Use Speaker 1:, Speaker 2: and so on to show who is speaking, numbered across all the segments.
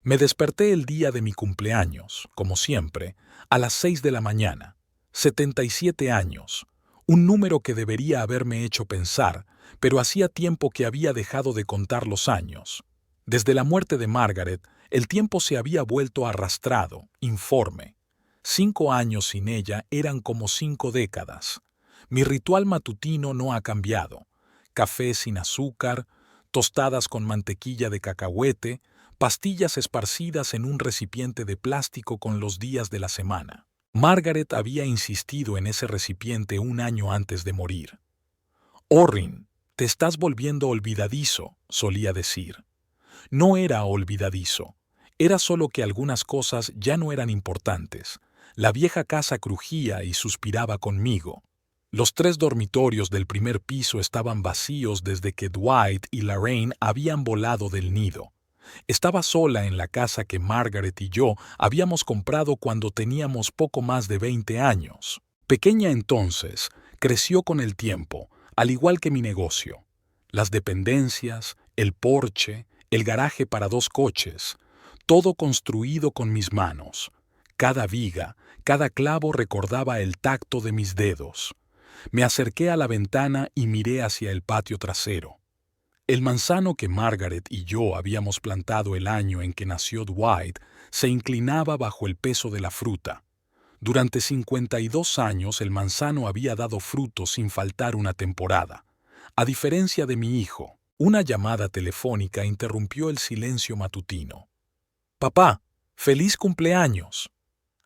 Speaker 1: Me desperté el día de mi cumpleaños, como siempre, a las 6 de la mañana. 77 años. Un número que debería haberme hecho pensar, pero hacía tiempo que había dejado de contar los años. Desde la muerte de Margaret, el tiempo se había vuelto arrastrado, informe. 5 años sin ella eran como 5 décadas. Mi ritual matutino no ha cambiado. Café sin azúcar, tostadas con mantequilla de cacahuete, pastillas esparcidas en un recipiente de plástico con los días de la semana. Margaret había insistido en ese recipiente un año antes de morir. «Orrin, te estás volviendo olvidadizo», solía decir. No era olvidadizo. Era solo que algunas cosas ya no eran importantes. La vieja casa crujía y suspiraba conmigo. Los 3 dormitorios del primer piso estaban vacíos desde que Dwight y Lorraine habían volado del nido. Estaba sola en la casa que Margaret y yo habíamos comprado cuando teníamos poco más de 20 años. Pequeña entonces, creció con el tiempo, al igual que mi negocio. Las dependencias, el porche, el garaje para 2 coches, todo construido con mis manos. Cada viga, cada clavo recordaba el tacto de mis dedos. Me acerqué a la ventana y miré hacia el patio trasero. El manzano que Margaret y yo habíamos plantado el año en que nació Dwight se inclinaba bajo el peso de la fruta. Durante 52 años el manzano había dado fruto sin faltar una temporada. A diferencia de mi hijo, una llamada telefónica interrumpió el silencio matutino. «Papá, feliz cumpleaños».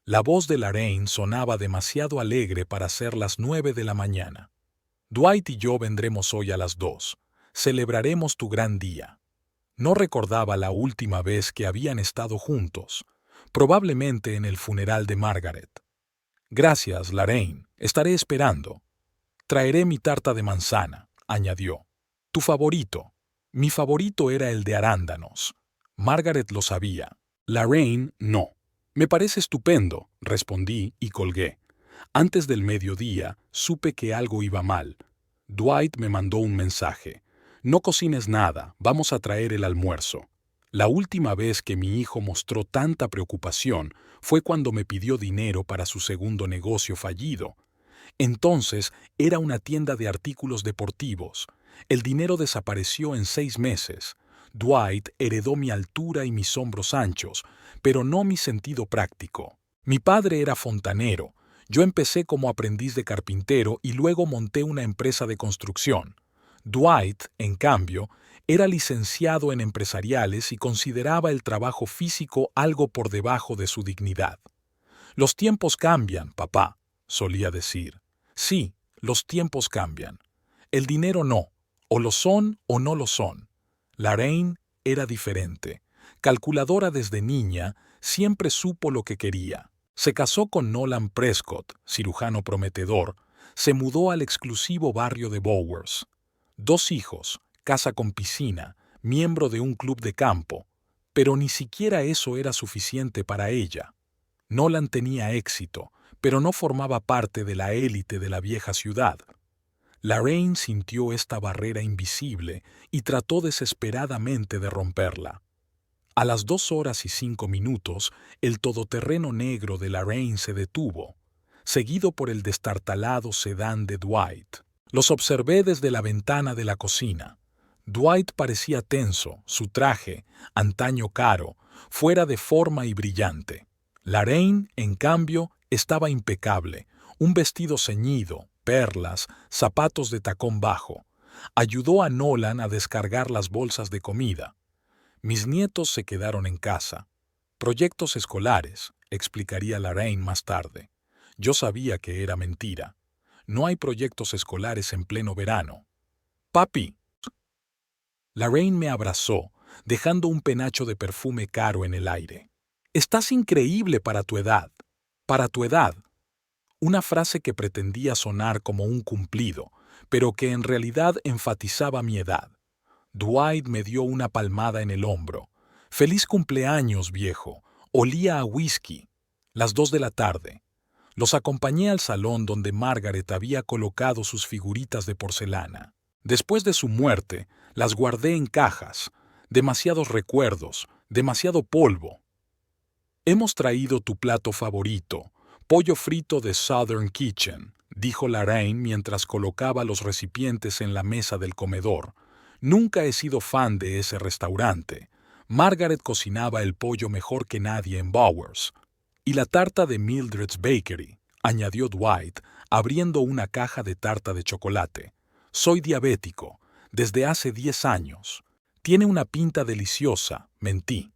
Speaker 1: La voz de Lorraine sonaba demasiado alegre para ser las 9 de la mañana. «Dwight y yo vendremos hoy a las 2. Celebraremos tu gran día». No recordaba la última vez que habían estado juntos, probablemente en el funeral de Margaret. «Gracias, Lorraine. Estaré esperando. Traeré mi tarta de manzana», añadió. «Tu favorito». Mi favorito era el de arándanos. Margaret lo sabía. Lorraine no. «Me parece estupendo», respondí y colgué. Antes del mediodía supe que algo iba mal. Dwight me mandó un mensaje. «No cocines nada, vamos a traer el almuerzo». La última vez que mi hijo mostró tanta preocupación fue cuando me pidió dinero para su segundo negocio fallido. Entonces era una tienda de artículos deportivos. El dinero desapareció en 6 meses. Dwight heredó mi altura y mis hombros anchos, pero no mi sentido práctico. Mi padre era fontanero. Yo empecé como aprendiz de carpintero y luego monté una empresa de construcción. Dwight, en cambio, era licenciado en empresariales y consideraba el trabajo físico algo por debajo de su dignidad. «Los tiempos cambian, papá», solía decir. Sí, los tiempos cambian. El dinero no, o lo son o no lo son. Lorraine era diferente. Calculadora desde niña, siempre supo lo que quería. Se casó con Nolan Prescott, cirujano prometedor. Se mudó al exclusivo barrio de Bowers. 2 hijos, casa con piscina, miembro de un club de campo. Pero ni siquiera eso era suficiente para ella. Nolan tenía éxito, pero no formaba parte de la élite de la vieja ciudad. Lorraine sintió esta barrera invisible y trató desesperadamente de romperla. A las 2 horas y 5 minutos, el todoterreno negro de Lorraine se detuvo, seguido por el destartalado sedán de Dwight. Los observé desde la ventana de la cocina. Dwight parecía tenso, su traje, antaño caro, fuera de forma y brillante. Lorraine, en cambio, estaba impecable, un vestido ceñido, perlas, zapatos de tacón bajo. Ayudó a Nolan a descargar las bolsas de comida. Mis nietos se quedaron en casa. Proyectos escolares, explicaría Lorraine más tarde. Yo sabía que era mentira. No hay proyectos escolares en pleno verano. «Papi». Lorraine me abrazó, dejando un penacho de perfume caro en el aire. «Estás increíble para tu edad. Para tu edad». Una frase que pretendía sonar como un cumplido, pero que en realidad enfatizaba mi edad. Dwight me dio una palmada en el hombro. «Feliz cumpleaños, viejo». Olía a whisky. Las 2 de la tarde. Los acompañé al salón donde Margaret había colocado sus figuritas de porcelana. Después de su muerte, las guardé en cajas. Demasiados recuerdos, Demasiado polvo. Hemos traído tu plato favorito, pollo frito de Southern Kitchen, dijo Lorraine mientras colocaba los recipientes en la mesa del comedor. Nunca he sido fan de ese restaurante. Margaret cocinaba el pollo mejor que nadie en Bowers. Y la tarta de Mildred's Bakery, añadió Dwight, abriendo una caja de tarta de chocolate. Soy diabético, desde hace 10 años. Tiene una pinta deliciosa, mentí.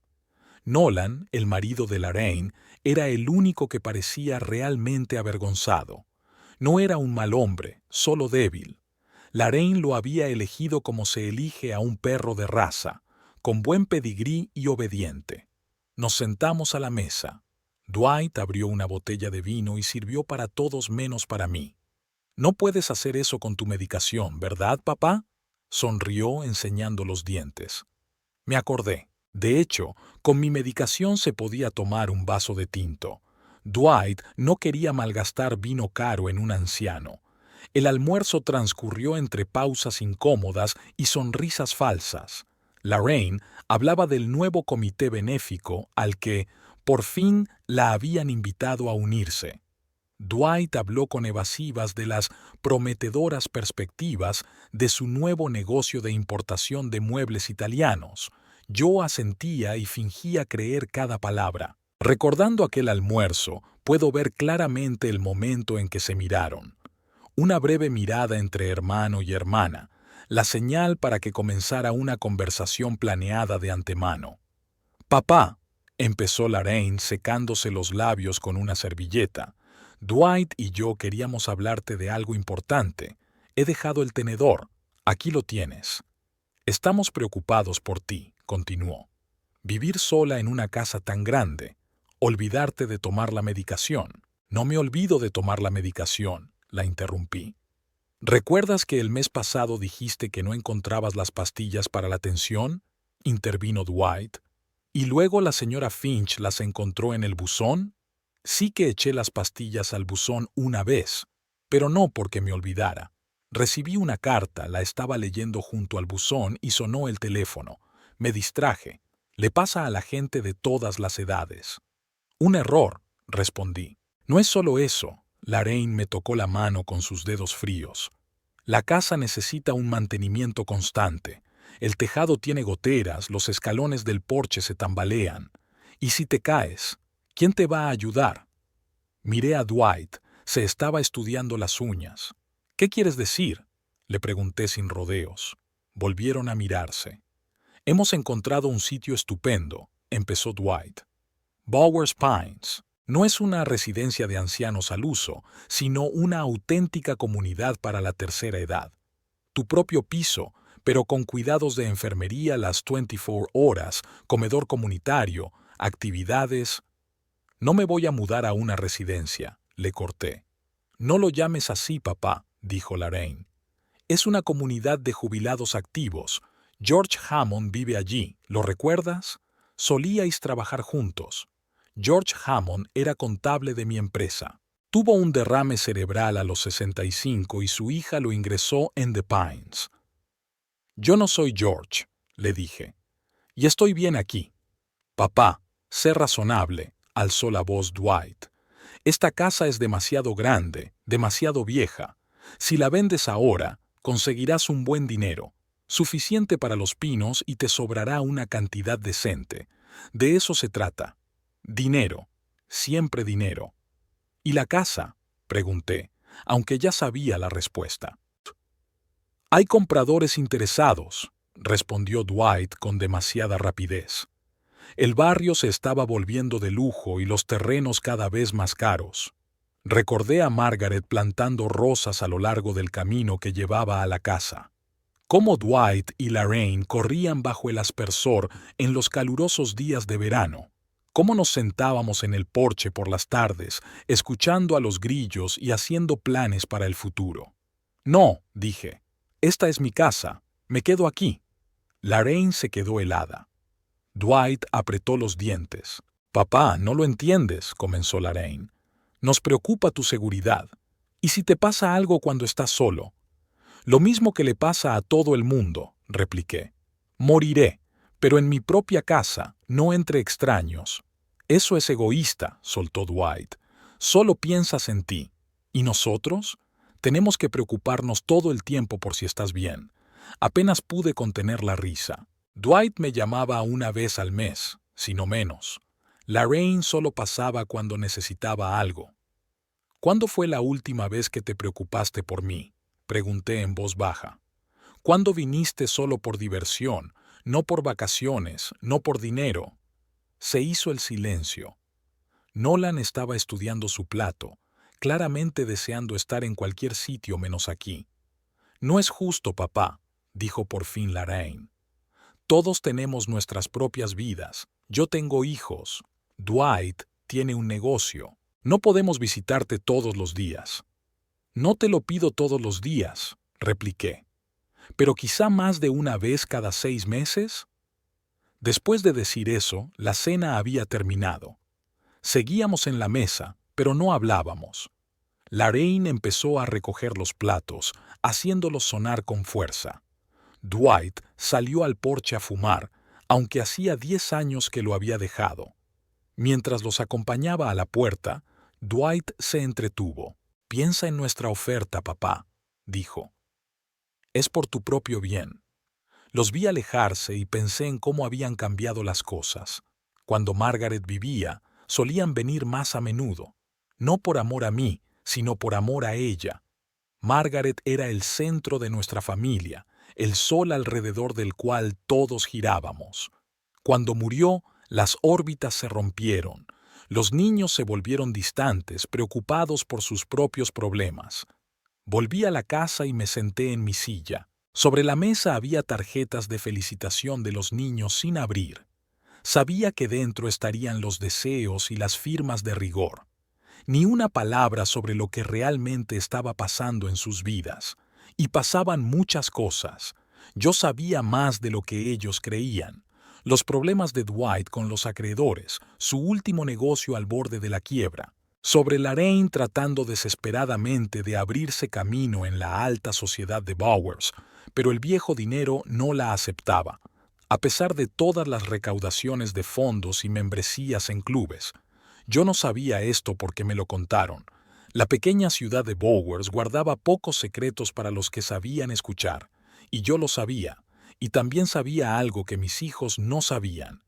Speaker 1: Nolan, el marido de Lorraine, era el único que parecía realmente avergonzado. No era un mal hombre, solo débil. Lorraine lo había elegido como se elige a un perro de raza, con buen pedigrí y obediente. Nos sentamos a la mesa. Dwight abrió una botella de vino y sirvió para todos menos para mí. No puedes hacer eso con tu medicación, ¿verdad, papá? Sonrió enseñando los dientes. Me acordé. De hecho, con mi medicación se podía tomar un vaso de tinto. Dwight no quería malgastar vino caro en un anciano. El almuerzo transcurrió entre pausas incómodas y sonrisas falsas. Lorraine hablaba del nuevo comité benéfico al que, por fin, la habían invitado a unirse. Dwight habló con evasivas de las prometedoras perspectivas de su nuevo negocio de importación de muebles italianos. Yo asentía y fingía creer cada palabra. Recordando aquel almuerzo, puedo ver claramente el momento en que se miraron. Una breve mirada entre hermano y hermana, la señal para que comenzara una conversación planeada de antemano. «Papá», empezó Lorraine secándose los labios con una servilleta, «Dwight y yo queríamos hablarte de algo importante. He dejado el tenedor. Aquí lo tienes. Estamos preocupados por ti», continuó. «Vivir sola en una casa tan grande. Olvidarte de tomar la medicación». «No me olvido de tomar la medicación», la interrumpí. «¿Recuerdas que el mes pasado dijiste que no encontrabas las pastillas para la tensión?», intervino Dwight. «¿Y luego la señora Finch las encontró en el buzón?». «Sí que eché las pastillas al buzón una vez, pero no porque me olvidara. Recibí una carta, la estaba leyendo junto al buzón y sonó el teléfono. Me distraje. Le pasa a la gente de todas las edades». «Un error», respondí. «No es solo eso». Lorraine me tocó la mano con sus dedos fríos. «La casa necesita un mantenimiento constante. El tejado tiene goteras, los escalones del porche se tambalean. Y si te caes, ¿quién te va a ayudar?». Miré a Dwight. Se estaba estudiando las uñas. «¿Qué quieres decir?», le pregunté sin rodeos. Volvieron a mirarse. «Hemos encontrado un sitio estupendo», empezó Dwight. «Bowers Pines. No es una residencia de ancianos al uso, sino una auténtica comunidad para la tercera edad. Tu propio piso, pero con cuidados de enfermería las 24 horas, comedor comunitario, actividades». «No me voy a mudar a una residencia», le corté. «No lo llames así, papá», dijo Lorraine. «Es una comunidad de jubilados activos. George Hammond vive allí, ¿lo recuerdas? Solíais trabajar juntos. George Hammond era contable de mi empresa. Tuvo un derrame cerebral a los 65 y su hija lo ingresó en The Pines». «Yo no soy George», le dije. «Y estoy bien aquí». «Papá, sé razonable», alzó la voz Dwight. «Esta casa es demasiado grande, demasiado vieja. Si la vendes ahora, conseguirás un buen dinero, suficiente para los pinos y te sobrará una cantidad decente. De eso se trata. Dinero, siempre dinero». «¿Y la casa?», pregunté, aunque ya sabía la respuesta. «Hay compradores interesados», respondió Dwight con demasiada rapidez. El barrio se estaba volviendo de lujo y los terrenos cada vez más caros. Recordé a Margaret plantando rosas a lo largo del camino que llevaba a la casa. Cómo Dwight y Lorraine corrían bajo el aspersor en los calurosos días de verano. Cómo nos sentábamos en el porche por las tardes, escuchando a los grillos y haciendo planes para el futuro. «No», dije. «Esta es mi casa. Me quedo aquí». Lorraine se quedó helada. Dwight apretó los dientes. «Papá, no lo entiendes», comenzó Lorraine. «Nos preocupa tu seguridad. ¿Y si te pasa algo cuando estás solo?». «Lo mismo que le pasa a todo el mundo», repliqué. «Moriré, Pero en mi propia casa, no entre extraños. Eso es egoísta, soltó Dwight. Solo piensas en ti. ¿Y nosotros? Tenemos que preocuparnos todo el tiempo por si estás bien. Apenas pude contener la risa. Dwight me llamaba una vez al mes, si no menos. Lorraine solo pasaba cuando necesitaba algo. ¿Cuándo fue la última vez que te preocupaste por mí? Pregunté en voz baja. ¿Cuándo viniste solo por diversión, no por vacaciones, no por dinero? Se hizo el silencio. Nolan estaba estudiando su plato, claramente deseando estar en cualquier sitio menos aquí. No es justo, papá, dijo por fin Lorraine. Todos tenemos nuestras propias vidas. Yo tengo hijos. Dwight tiene un negocio. No podemos visitarte todos los días. No te lo pido todos los días, repliqué. ¿Pero quizá más de una vez cada 6 meses? Después de decir eso, la cena había terminado. Seguíamos en la mesa, pero no hablábamos. Lorraine empezó a recoger los platos, haciéndolos sonar con fuerza. Dwight salió al porche a fumar, aunque hacía 10 años que lo había dejado. Mientras los acompañaba a la puerta, Dwight se entretuvo. «Piensa en nuestra oferta, papá», dijo. «Es por tu propio bien». Los vi alejarse y pensé en cómo habían cambiado las cosas. Cuando Margaret vivía, solían venir más a menudo. No por amor a mí, sino por amor a ella. Margaret era el centro de nuestra familia, el sol alrededor del cual todos girábamos. Cuando murió, las órbitas se rompieron. Los niños se volvieron distantes, preocupados por sus propios problemas. Volví a la casa y me senté en mi silla. Sobre la mesa había tarjetas de felicitación de los niños sin abrir. Sabía que dentro estarían los deseos y las firmas de rigor. Ni una palabra sobre lo que realmente estaba pasando en sus vidas. Y pasaban muchas cosas. Yo sabía más de lo que ellos creían. Los problemas de Dwight con los acreedores, su último negocio al borde de la quiebra. Sobre Lorraine tratando desesperadamente de abrirse camino en la alta sociedad de Bowers, pero el viejo dinero no la aceptaba. A pesar de todas las recaudaciones de fondos y membresías en clubes. Yo no sabía esto porque me lo contaron. La pequeña ciudad de Bowers guardaba pocos secretos para los que sabían escuchar, y yo lo sabía, y también sabía algo que mis hijos no sabían.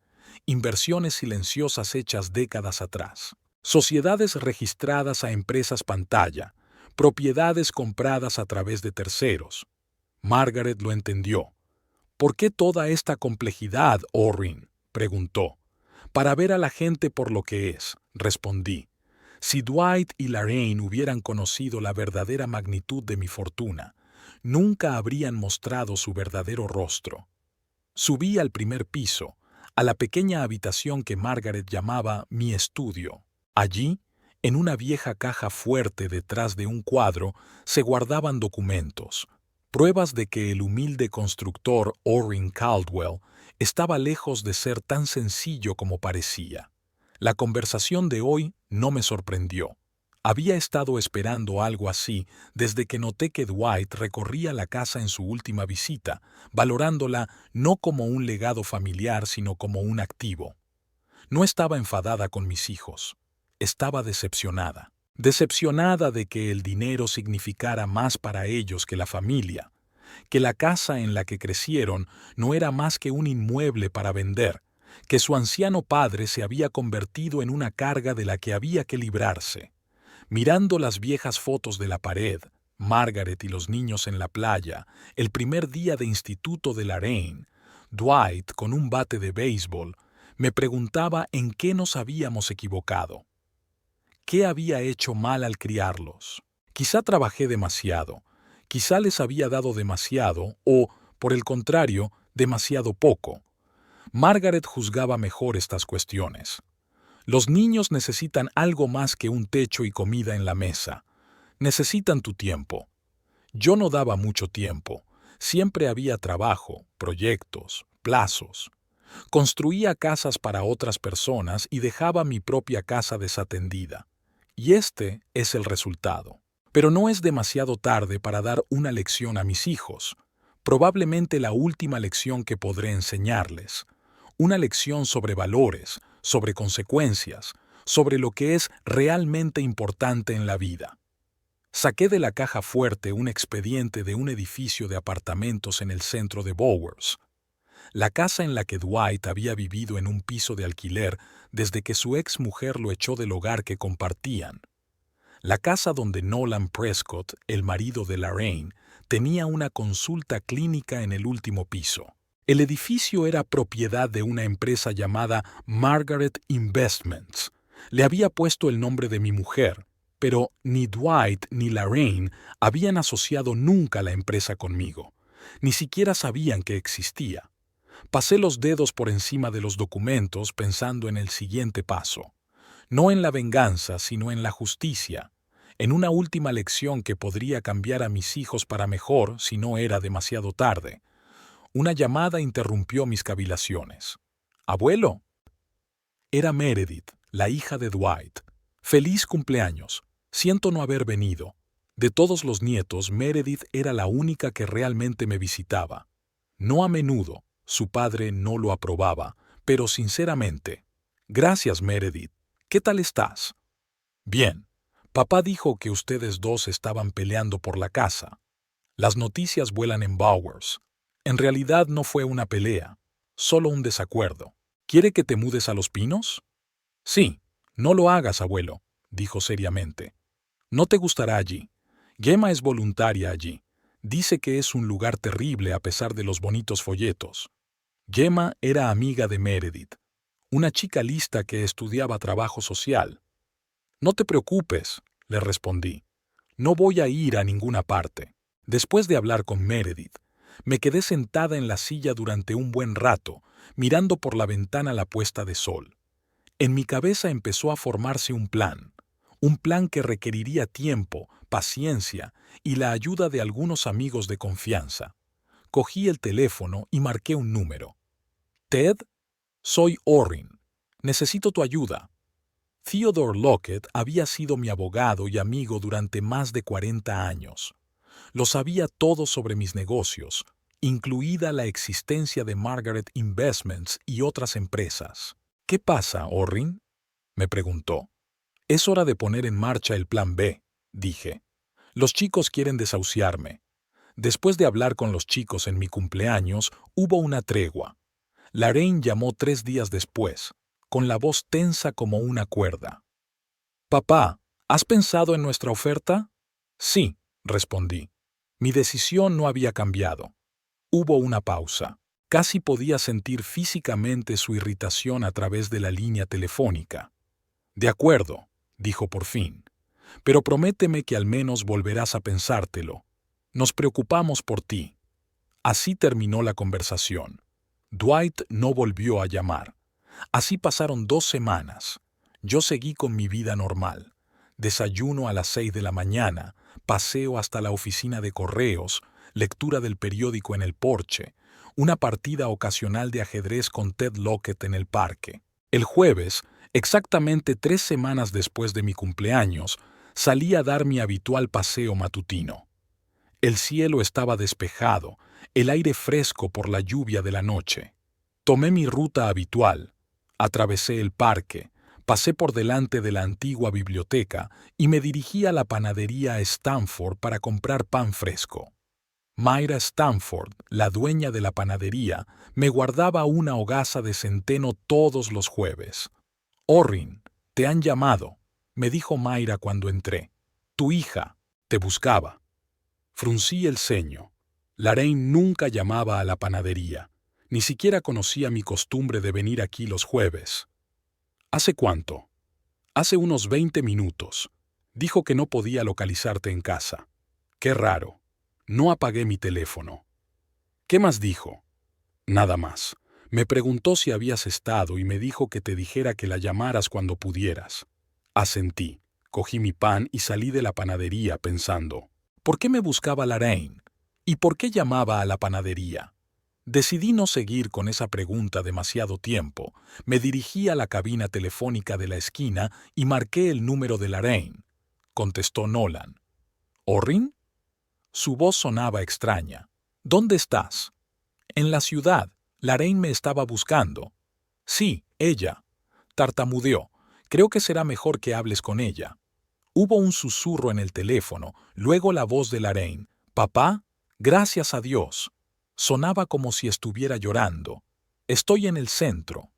Speaker 1: Inversiones silenciosas hechas décadas atrás. Sociedades registradas a empresas pantalla, propiedades compradas a través de terceros. Margaret lo entendió. «¿Por qué toda esta complejidad, Orrin?», preguntó. «Para ver a la gente por lo que es», respondí. Si Dwight y Lorraine hubieran conocido la verdadera magnitud de mi fortuna, nunca habrían mostrado su verdadero rostro. Subí al primer piso, a la pequeña habitación que Margaret llamaba mi estudio. Allí, en una vieja caja fuerte detrás de un cuadro, se guardaban documentos, pruebas de que el humilde constructor Orrin Caldwell estaba lejos de ser tan sencillo como parecía. La conversación de hoy no me sorprendió. Había estado esperando algo así desde que noté que Dwight recorría la casa en su última visita, valorándola no como un legado familiar sino como un activo. No estaba enfadada con mis hijos. Estaba decepcionada. Decepcionada de que el dinero significara más para ellos que la familia, que la casa en la que crecieron no era más que un inmueble para vender, que su anciano padre se había convertido en una carga de la que había que librarse. Mirando las viejas fotos de la pared, Margaret y los niños en la playa, el primer día de instituto de Lorraine, Dwight con un bate de béisbol, me preguntaba en qué nos habíamos equivocado. ¿Qué había hecho mal al criarlos? Quizá trabajé demasiado, quizá les había dado demasiado o, por el contrario, demasiado poco. Margaret juzgaba mejor estas cuestiones. Los niños necesitan algo más que un techo y comida en la mesa. Necesitan tu tiempo. Yo no daba mucho tiempo. Siempre había trabajo, proyectos, plazos. Construía casas para otras personas y dejaba mi propia casa desatendida. Y este es el resultado. Pero no es demasiado tarde para dar una lección a mis hijos. Probablemente la última lección que podré enseñarles. Una lección sobre valores, sobre consecuencias, sobre lo que es realmente importante en la vida. Saqué de la caja fuerte un expediente de un edificio de apartamentos en el centro de Bowers, la casa en la que Dwight había vivido en un piso de alquiler desde que su ex mujer lo echó del hogar que compartían. La casa donde Nolan Prescott, el marido de Lorraine, tenía una consulta clínica en el último piso. El edificio era propiedad de una empresa llamada Margaret Investments. Le había puesto el nombre de mi mujer, pero ni Dwight ni Lorraine habían asociado nunca la empresa conmigo. Ni siquiera sabían que existía. Pasé los dedos por encima de los documentos pensando en el siguiente paso. No en la venganza, sino en la justicia, en una última lección que podría cambiar a mis hijos para mejor si no era demasiado tarde. Una llamada interrumpió mis cavilaciones. «¿Abuelo?» Era Meredith, la hija de Dwight. «Feliz cumpleaños. Siento no haber venido». De todos los nietos, Meredith era la única que realmente me visitaba. No a menudo, su padre no lo aprobaba, pero sinceramente. «Gracias, Meredith. ¿Qué tal estás?» «Bien. Papá dijo que ustedes dos estaban peleando por la casa. Las noticias vuelan en Bowers. En realidad no fue una pelea, solo un desacuerdo. ¿Quiere que te mudes a Los Pinos?» «Sí, no lo hagas, abuelo», dijo seriamente. «No te gustará allí. Gemma es voluntaria allí. Dice que es un lugar terrible a pesar de los bonitos folletos». Gemma era amiga de Meredith, una chica lista que estudiaba trabajo social. «No te preocupes», le respondí. «No voy a ir a ninguna parte». Después de hablar con Meredith, me quedé sentada en la silla durante un buen rato, mirando por la ventana la puesta de sol. En mi cabeza empezó a formarse un plan que requeriría tiempo, paciencia y la ayuda de algunos amigos de confianza. Cogí el teléfono y marqué un número. «Ted, soy Orrin. Necesito tu ayuda». Theodore Lockett había sido mi abogado y amigo durante más de 40 años. Lo sabía todo sobre mis negocios, incluida la existencia de Margaret Investments y otras empresas. «¿Qué pasa, Orrin?», me preguntó. «Es hora de poner en marcha el plan B», dije. «Los chicos quieren desahuciarme». Después de hablar con los chicos en mi cumpleaños, hubo una tregua. Lorraine llamó 3 días después, con la voz tensa como una cuerda. «Papá, ¿has pensado en nuestra oferta?» «Sí», respondí. Mi decisión no había cambiado. Hubo una pausa. Casi podía sentir físicamente su irritación a través de la línea telefónica. «De acuerdo», dijo por fin. «Pero prométeme que al menos volverás a pensártelo. Nos preocupamos por ti». Así terminó la conversación. Dwight no volvió a llamar. Así pasaron 2 semanas. Yo seguí con mi vida normal. Desayuno a las 6 de la mañana, paseo hasta la oficina de correos, lectura del periódico en el porche, una partida ocasional de ajedrez con Ted Lockett en el parque. El jueves, exactamente 3 semanas después de mi cumpleaños, salí a dar mi habitual paseo matutino. El cielo estaba despejado, el aire fresco por la lluvia de la noche. Tomé mi ruta habitual, atravesé el parque, pasé por delante de la antigua biblioteca y me dirigí a la panadería Stanford para comprar pan fresco. Myra Stanford, la dueña de la panadería, me guardaba una hogaza de centeno todos los jueves. «Orrin, te han llamado», me dijo Myra cuando entré. «Tu hija te buscaba». Fruncí el ceño. Lorraine nunca llamaba a la panadería. Ni siquiera conocía mi costumbre de venir aquí los jueves. «¿Hace cuánto?» «Hace unos 20 minutos. Dijo que no podía localizarte en casa». «Qué raro. No apagué mi teléfono». «¿Qué más dijo?» «Nada más. Me preguntó si habías estado y me dijo que te dijera que la llamaras cuando pudieras». Asentí. Cogí mi pan y salí de la panadería pensando, ¿por qué me buscaba Lorraine? ¿Y por qué llamaba a la panadería? Decidí no seguir con esa pregunta demasiado tiempo. Me dirigí a la cabina telefónica de la esquina y marqué el número de Lorraine. Contestó Nolan. «¿Orrin?» Su voz sonaba extraña. «¿Dónde estás?» «En la ciudad. Lorraine me estaba buscando». Sí, ella. Tartamudeó. Creo que será mejor que hables con ella. Hubo un susurro en el teléfono, luego la voz de Lorraine. «Papá, gracias a Dios». Sonaba como si estuviera llorando. «Estoy en el centro».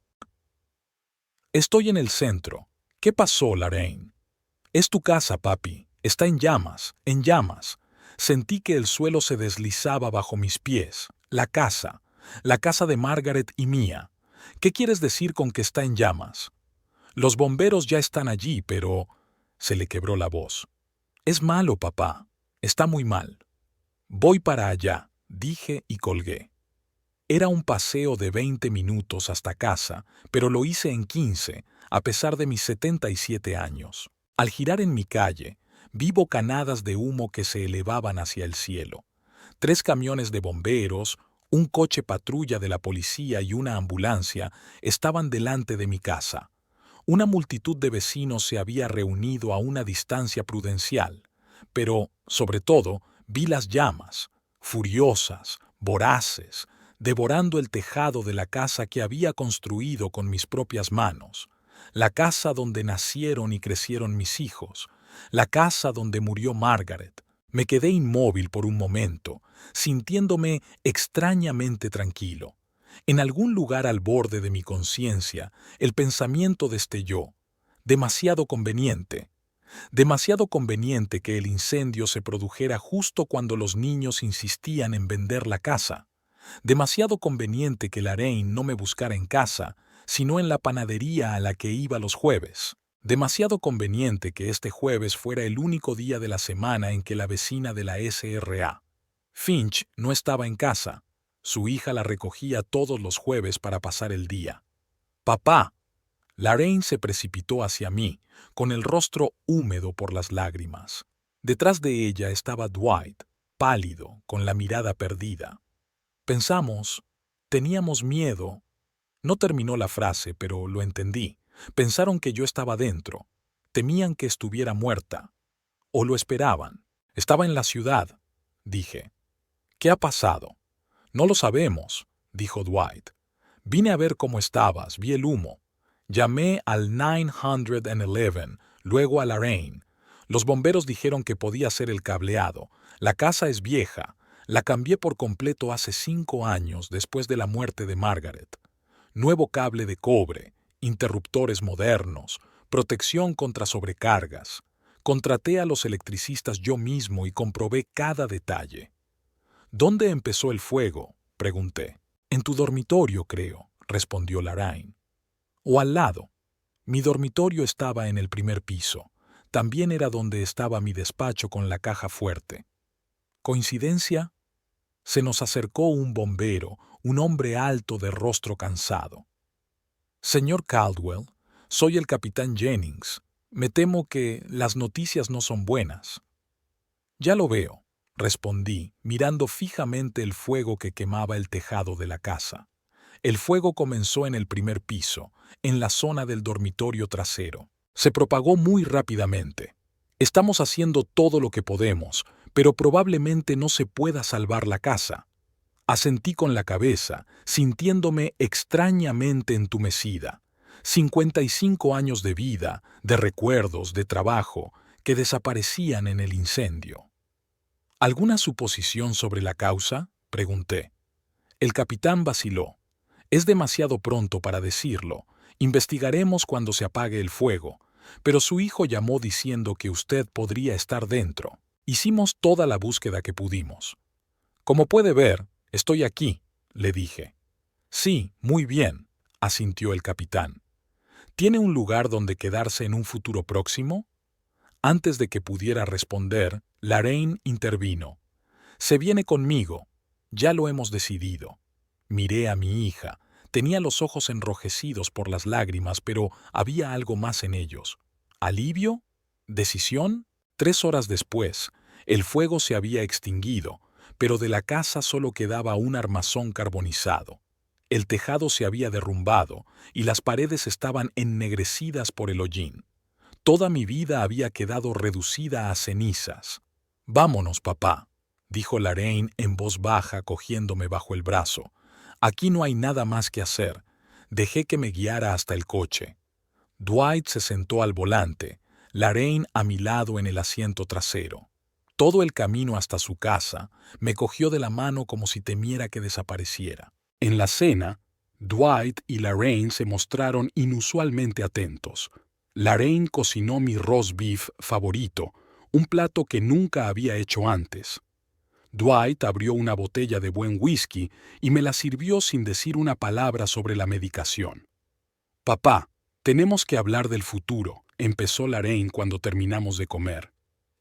Speaker 1: «Estoy en el centro». «¿Qué pasó, Lorraine?» «Es tu casa, papi. Está en llamas, en llamas». Sentí que el suelo se deslizaba bajo mis pies. La casa de Margaret y mía. ¿Qué quieres decir con que está en llamas? Los bomberos ya están allí, pero... Se le quebró la voz. Es malo, papá. Está muy mal. Voy para allá, dije y colgué. Era un paseo de 20 minutos hasta casa, pero lo hice en 15, a pesar de mis 77 años. Al girar en mi calle, vi bocanadas de humo que se elevaban hacia el cielo. 3 camiones de bomberos, un coche patrulla de la policía y una ambulancia estaban delante de mi casa. Una multitud de vecinos se había reunido a una distancia prudencial, pero, sobre todo, vi las llamas, furiosas, voraces, devorando el tejado de la casa que había construido con mis propias manos, la casa donde nacieron y crecieron mis hijos, la casa donde murió Margaret. Me quedé inmóvil por un momento, sintiéndome extrañamente tranquilo. En algún lugar al borde de mi conciencia, el pensamiento destelló. Demasiado conveniente que el incendio se produjera justo cuando los niños insistían en vender la casa. Demasiado conveniente que Lorraine no me buscara en casa, sino en la panadería a la que iba los jueves. Demasiado conveniente que este jueves fuera el único día de la semana en que la vecina de la SRA, Finch, no estaba en casa. Su hija la recogía todos los jueves para pasar el día. «Papá». Lorraine se precipitó hacia mí, con el rostro húmedo por las lágrimas. Detrás de ella estaba Dwight, pálido, con la mirada perdida. Teníamos miedo. No terminó la frase, pero lo entendí. Pensaron que yo estaba dentro. Temían que estuviera muerta. O lo esperaban. Estaba en la ciudad, dije. ¿Qué ha pasado? No lo sabemos, dijo Dwight. Vine a ver cómo estabas, vi el humo. Llamé al 911, luego a Lorraine. Los bomberos dijeron que podía ser el cableado. La casa es vieja. La cambié por completo hace 5 años después de la muerte de Margaret. Nuevo cable de cobre, interruptores modernos, protección contra sobrecargas. Contraté a los electricistas yo mismo y comprobé cada detalle. ¿Dónde empezó el fuego?, pregunté. En tu dormitorio, creo, respondió Lorraine. O al lado. Mi dormitorio estaba en el primer piso. También era donde estaba mi despacho con la caja fuerte. ¿Coincidencia? Se nos acercó un bombero, un hombre alto de rostro cansado. Señor Caldwell, soy el capitán Jennings. Me temo que las noticias no son buenas. Ya lo veo, respondí, mirando fijamente el fuego que quemaba el tejado de la casa. El fuego comenzó en el primer piso, en la zona del dormitorio trasero. Se propagó muy rápidamente. Estamos haciendo todo lo que podemos, pero probablemente no se pueda salvar la casa. Asentí con la cabeza, sintiéndome extrañamente entumecida. 55 años de vida, de recuerdos, de trabajo, que desaparecían en el incendio. ¿Alguna suposición sobre la causa?, pregunté. El capitán vaciló. Es demasiado pronto para decirlo. Investigaremos cuando se apague el fuego. Pero su hijo llamó diciendo que usted podría estar dentro. Hicimos toda la búsqueda que pudimos. Como puede ver, estoy aquí, le dije. Sí, muy bien, asintió el capitán. ¿Tiene un lugar donde quedarse en un futuro próximo? Antes de que pudiera responder, Lorraine intervino. Se viene conmigo. Ya lo hemos decidido. Miré a mi hija. Tenía los ojos enrojecidos por las lágrimas, pero había algo más en ellos. ¿Alivio? ¿Decisión? 3 horas después, el fuego se había extinguido, pero de la casa solo quedaba un armazón carbonizado. El tejado se había derrumbado y las paredes estaban ennegrecidas por el hollín. Toda mi vida había quedado reducida a cenizas. «Vámonos, papá», dijo Lorraine en voz baja cogiéndome bajo el brazo. «Aquí no hay nada más que hacer. Dejé que me guiara hasta el coche. Dwight se sentó al volante, Lorraine a mi lado en el asiento trasero. Todo el camino hasta su casa me cogió de la mano como si temiera que desapareciera. En la cena, Dwight y Lorraine se mostraron inusualmente atentos. Lorraine cocinó mi roast beef favorito, un plato que nunca había hecho antes. Dwight abrió una botella de buen whisky y me la sirvió sin decir una palabra sobre la medicación. «Papá, tenemos que hablar del futuro», empezó Lorraine cuando terminamos de comer.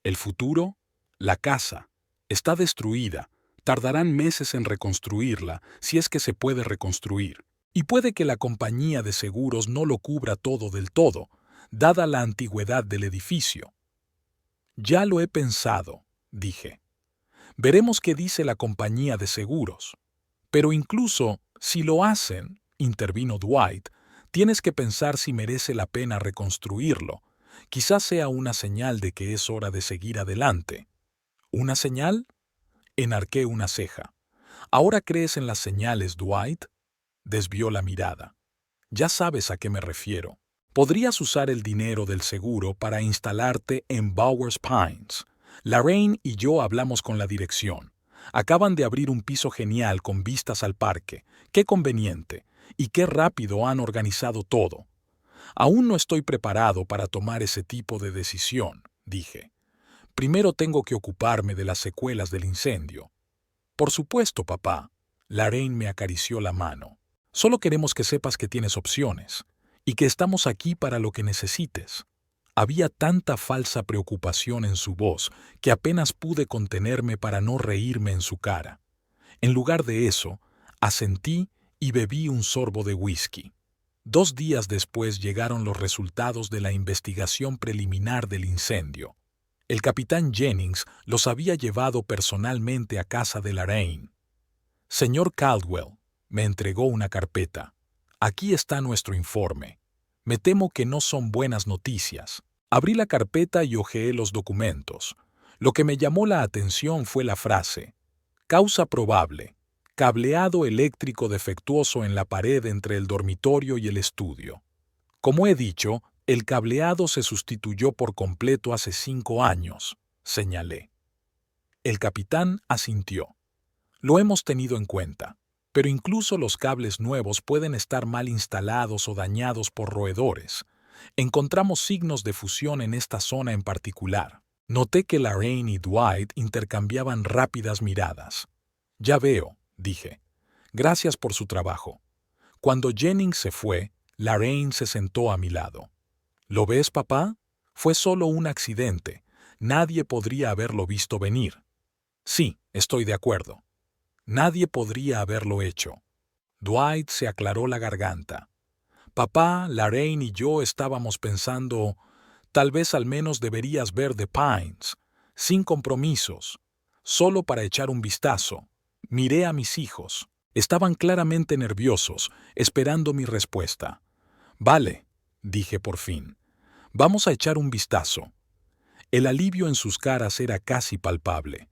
Speaker 1: «¿El futuro? La casa. Está destruida. Tardarán meses en reconstruirla, si es que se puede reconstruir. Y puede que la compañía de seguros no lo cubra todo del todo, dada la antigüedad del edificio». «Ya lo he pensado», dije. «Veremos qué dice la compañía de seguros. Pero incluso si lo hacen», intervino Dwight, «tienes que pensar si merece la pena reconstruirlo. Quizás sea una señal de que es hora de seguir adelante». «¿Una señal?», enarqué una ceja. «¿Ahora crees en las señales, Dwight?». Desvió la mirada. «Ya sabes a qué me refiero. Podrías usar el dinero del seguro para instalarte en Bowers Pines. Lorraine y yo hablamos con la dirección. Acaban de abrir un piso genial con vistas al parque. Qué conveniente. Y qué rápido han organizado todo. Aún no estoy preparado para tomar ese tipo de decisión», dije. «Primero tengo que ocuparme de las secuelas del incendio». «Por supuesto, papá». Lorraine me acarició la mano. «Solo queremos que sepas que tienes opciones y que estamos aquí para lo que necesites». Había tanta falsa preocupación en su voz que apenas pude contenerme para no reírme en su cara. En lugar de eso, asentí y bebí un sorbo de whisky. 2 días después llegaron los resultados de la investigación preliminar del incendio. El capitán Jennings los había llevado personalmente a casa de Lorraine. «Señor Caldwell», me entregó una carpeta. «Aquí está nuestro informe. Me temo que no son buenas noticias». Abrí la carpeta y hojeé los documentos. Lo que me llamó la atención fue la frase: «Causa probable. Cableado eléctrico defectuoso en la pared entre el dormitorio y el estudio». Como he dicho, el cableado se sustituyó por completo hace 5 años, señalé. El capitán asintió. «Lo hemos tenido en cuenta, pero incluso los cables nuevos pueden estar mal instalados o dañados por roedores. Encontramos signos de fusión en esta zona en particular». Noté que Lorraine y Dwight intercambiaban rápidas miradas. «Ya veo», dije. «Gracias por su trabajo». Cuando Jennings se fue, Lorraine se sentó a mi lado. «¿Lo ves, papá? Fue solo un accidente. Nadie podría haberlo visto venir». «Sí, estoy de acuerdo. Nadie podría haberlo hecho». Dwight se aclaró la garganta. «Papá, Lorraine y yo estábamos pensando, tal vez al menos deberías ver The Pines, sin compromisos, solo para echar un vistazo». Miré a mis hijos. Estaban claramente nerviosos, esperando mi respuesta. «Vale», dije por fin. «Vamos a echar un vistazo». El alivio en sus caras era casi palpable.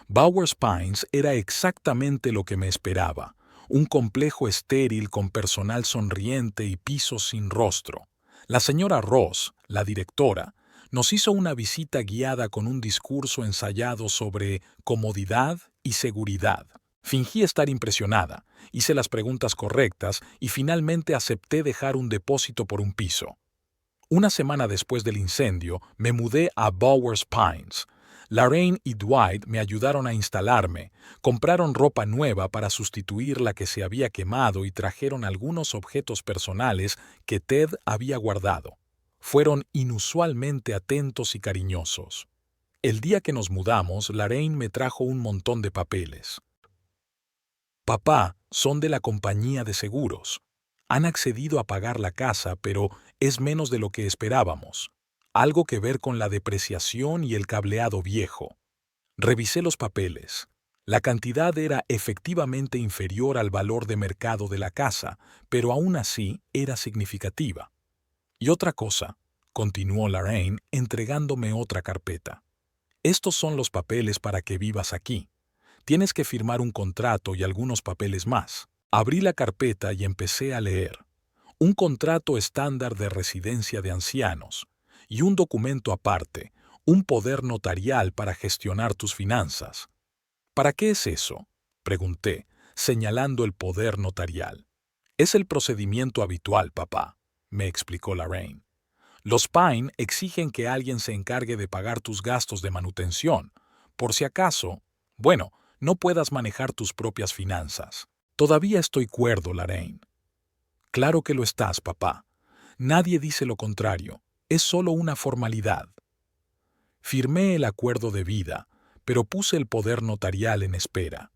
Speaker 1: Bowers Pines era exactamente lo que me esperaba. Un complejo estéril con personal sonriente y pisos sin rostro. La señora Ross, la directora, nos hizo una visita guiada con un discurso ensayado sobre comodidad y seguridad. Fingí estar impresionada, hice las preguntas correctas y finalmente acepté dejar un depósito por un piso. Una semana después del incendio, me mudé a Bowers Pines. Lorraine y Dwight me ayudaron a instalarme, compraron ropa nueva para sustituir la que se había quemado y trajeron algunos objetos personales que Ted había guardado. Fueron inusualmente atentos y cariñosos. El día que nos mudamos, Lorraine me trajo un montón de papeles. «Papá, son de la compañía de seguros. Han accedido a pagar la casa, pero es menos de lo que esperábamos. Algo que ver con la depreciación y el cableado viejo». Revisé los papeles. La cantidad era efectivamente inferior al valor de mercado de la casa, pero aún así era significativa. «Y otra cosa», continuó Lorraine, entregándome otra carpeta. «Estos son los papeles para que vivas aquí. Tienes que firmar un contrato y algunos papeles más». Abrí la carpeta y empecé a leer. un contrato estándar de residencia de ancianos y un documento aparte, un poder notarial para gestionar tus finanzas. ¿Para qué es eso?, pregunté, señalando el poder notarial. Es el procedimiento habitual, papá, me explicó Lorraine. Los Pine exigen que alguien se encargue de pagar tus gastos de manutención, por si acaso, bueno, no puedas manejar tus propias finanzas. Todavía estoy cuerdo, Lorraine. Claro que lo estás, papá. Nadie dice lo contrario. Es solo una formalidad. Firmé el acuerdo de vida, pero puse el poder notarial en espera.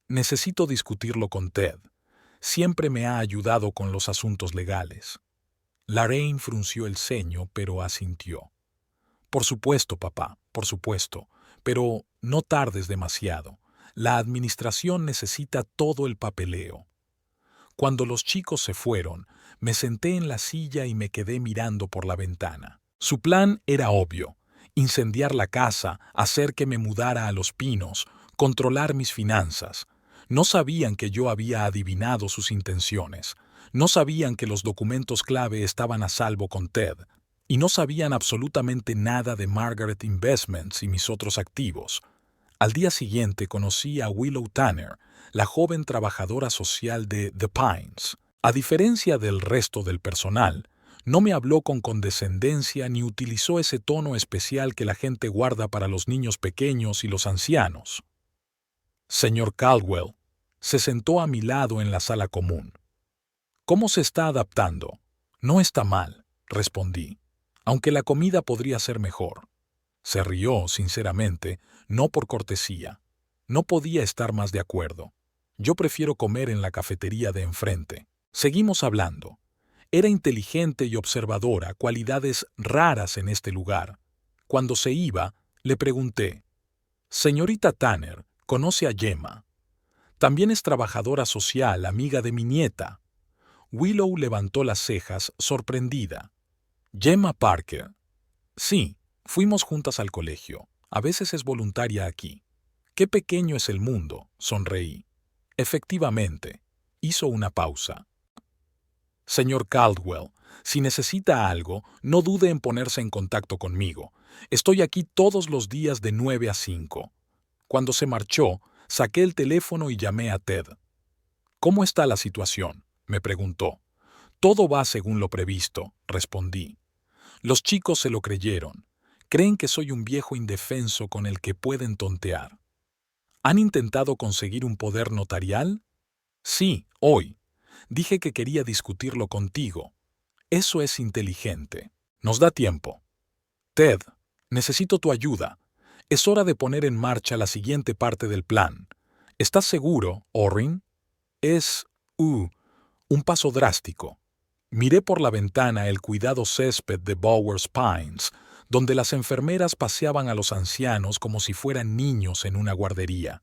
Speaker 1: Necesito discutirlo con Ted. Siempre me ha ayudado con los asuntos legales. Lorraine frunció el ceño, pero asintió. Por supuesto, papá, por supuesto, pero no tardes demasiado. La administración necesita todo el papeleo. Cuando los chicos se fueron, me senté en la silla y me quedé mirando por la ventana. Su plan era obvio: incendiar la casa, hacer que me mudara a Los Pinos, controlar mis finanzas. No sabían que yo había adivinado sus intenciones. No sabían que los documentos clave estaban a salvo con Ted. Y no sabían absolutamente nada de Margaret Investments y mis otros activos. Al día siguiente conocí a Willow Tanner, la joven trabajadora social de The Pines. A diferencia del resto del personal, no me habló con condescendencia ni utilizó ese tono especial que la gente guarda para los niños pequeños y los ancianos. Señor Caldwell se sentó a mi lado en la sala común. ¿Cómo se está adaptando? No está mal, respondí, aunque la comida podría ser mejor. Se rió, sinceramente, no por cortesía. No podía estar más de acuerdo. Yo prefiero comer en la cafetería de enfrente. Seguimos hablando. Era inteligente y observadora, cualidades raras en este lugar. Cuando se iba, le pregunté: «Señorita Tanner, ¿conoce a Gemma? También es trabajadora social, amiga de mi nieta». Willow levantó las cejas, sorprendida. «Gemma Parker». «Sí, fuimos juntas al colegio. A veces es voluntaria aquí». «Qué pequeño es el mundo», sonreí. «Efectivamente». Hizo una pausa. «Señor Caldwell, si necesita algo, no dude en ponerse en contacto conmigo. Estoy aquí todos los días de 9 a 5. Cuando se marchó, saqué el teléfono y llamé a Ted. «¿Cómo está la situación?», me preguntó. «Todo va según lo previsto», respondí. Los chicos se lo creyeron. Creen que soy un viejo indefenso con el que pueden tontear. ¿Han intentado conseguir un poder notarial? Sí, hoy. Dije que quería discutirlo contigo. Eso es inteligente. Nos da tiempo. Ted, necesito tu ayuda. Es hora de poner en marcha la siguiente parte del plan. ¿Estás seguro, Orrin? Es, un paso drástico. Miré por la ventana el cuidado césped de Bowers Pines, donde las enfermeras paseaban a los ancianos como si fueran niños en una guardería.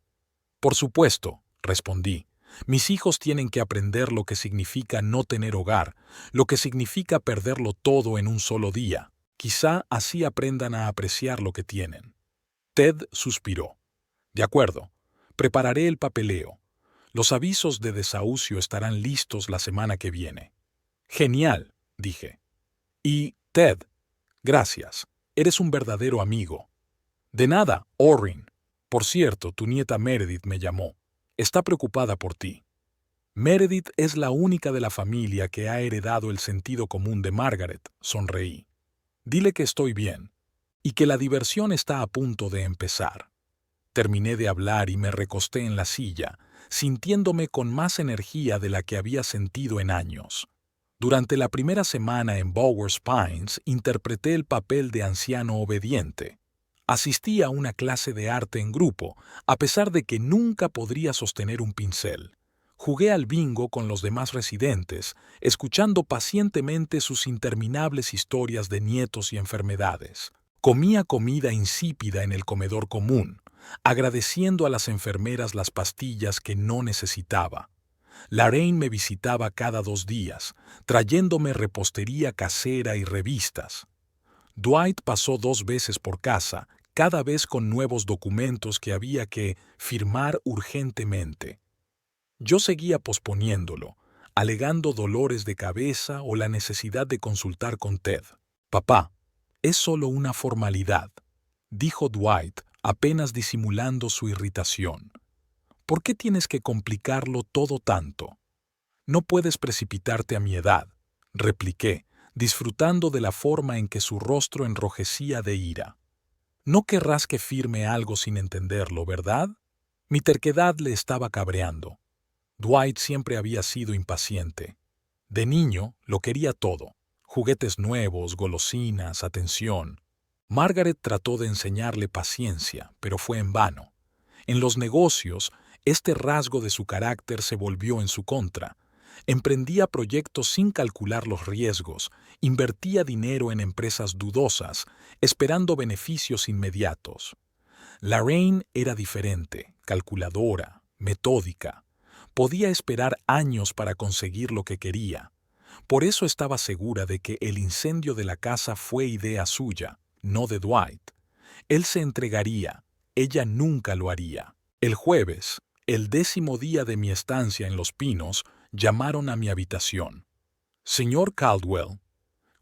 Speaker 1: «Por supuesto», respondí. «Mis hijos tienen que aprender lo que significa no tener hogar, lo que significa perderlo todo en un solo día. Quizá así aprendan a apreciar lo que tienen». Ted suspiró. «De acuerdo. Prepararé el papeleo. Los avisos de desahucio estarán listos la semana que viene». «Genial», dije. «Y, Ted, gracias. Eres un verdadero amigo». «De nada, Orrin. Por cierto, tu nieta Meredith me llamó. Está preocupada por ti». «Meredith es la única de la familia que ha heredado el sentido común de Margaret», sonreí. «Dile que estoy bien y que la diversión está a punto de empezar». Terminé de hablar y me recosté en la silla, sintiéndome con más energía de la que había sentido en años. Durante la primera semana en Bowers Pines interpreté el papel de anciano obediente. Asistí a una clase de arte en grupo, a pesar de que nunca podría sostener un pincel. Jugué al bingo con los demás residentes, escuchando pacientemente sus interminables historias de nietos y enfermedades. Comía comida insípida en el comedor común, agradeciendo a las enfermeras las pastillas que no necesitaba. Lorraine me visitaba cada 2 días, trayéndome repostería casera y revistas. Dwight pasó 2 veces por casa, cada vez con nuevos documentos que había que firmar urgentemente. Yo seguía posponiéndolo, alegando dolores de cabeza o la necesidad de consultar con Ted. «Papá, es solo una formalidad», dijo Dwight, apenas disimulando su irritación. «¿Por qué tienes que complicarlo todo tanto?» «No puedes precipitarte a mi edad», repliqué, disfrutando de la forma en que su rostro enrojecía de ira. «No querrás que firme algo sin entenderlo, ¿verdad?» Mi terquedad le estaba cabreando. Dwight siempre había sido impaciente. De niño lo quería todo: juguetes nuevos, golosinas, atención. Margaret trató de enseñarle paciencia, pero fue en vano. En los negocios, este rasgo de su carácter se volvió en su contra. Emprendía proyectos sin calcular los riesgos, invertía dinero en empresas dudosas, esperando beneficios inmediatos. Lorraine era diferente, calculadora, metódica. Podía esperar años para conseguir lo que quería. Por eso estaba segura de que el incendio de la casa fue idea suya, no de Dwight. Él se entregaría, ella nunca lo haría. El jueves, el 10º día de mi estancia en Los Pinos, llamaron a mi habitación. «Señor Caldwell».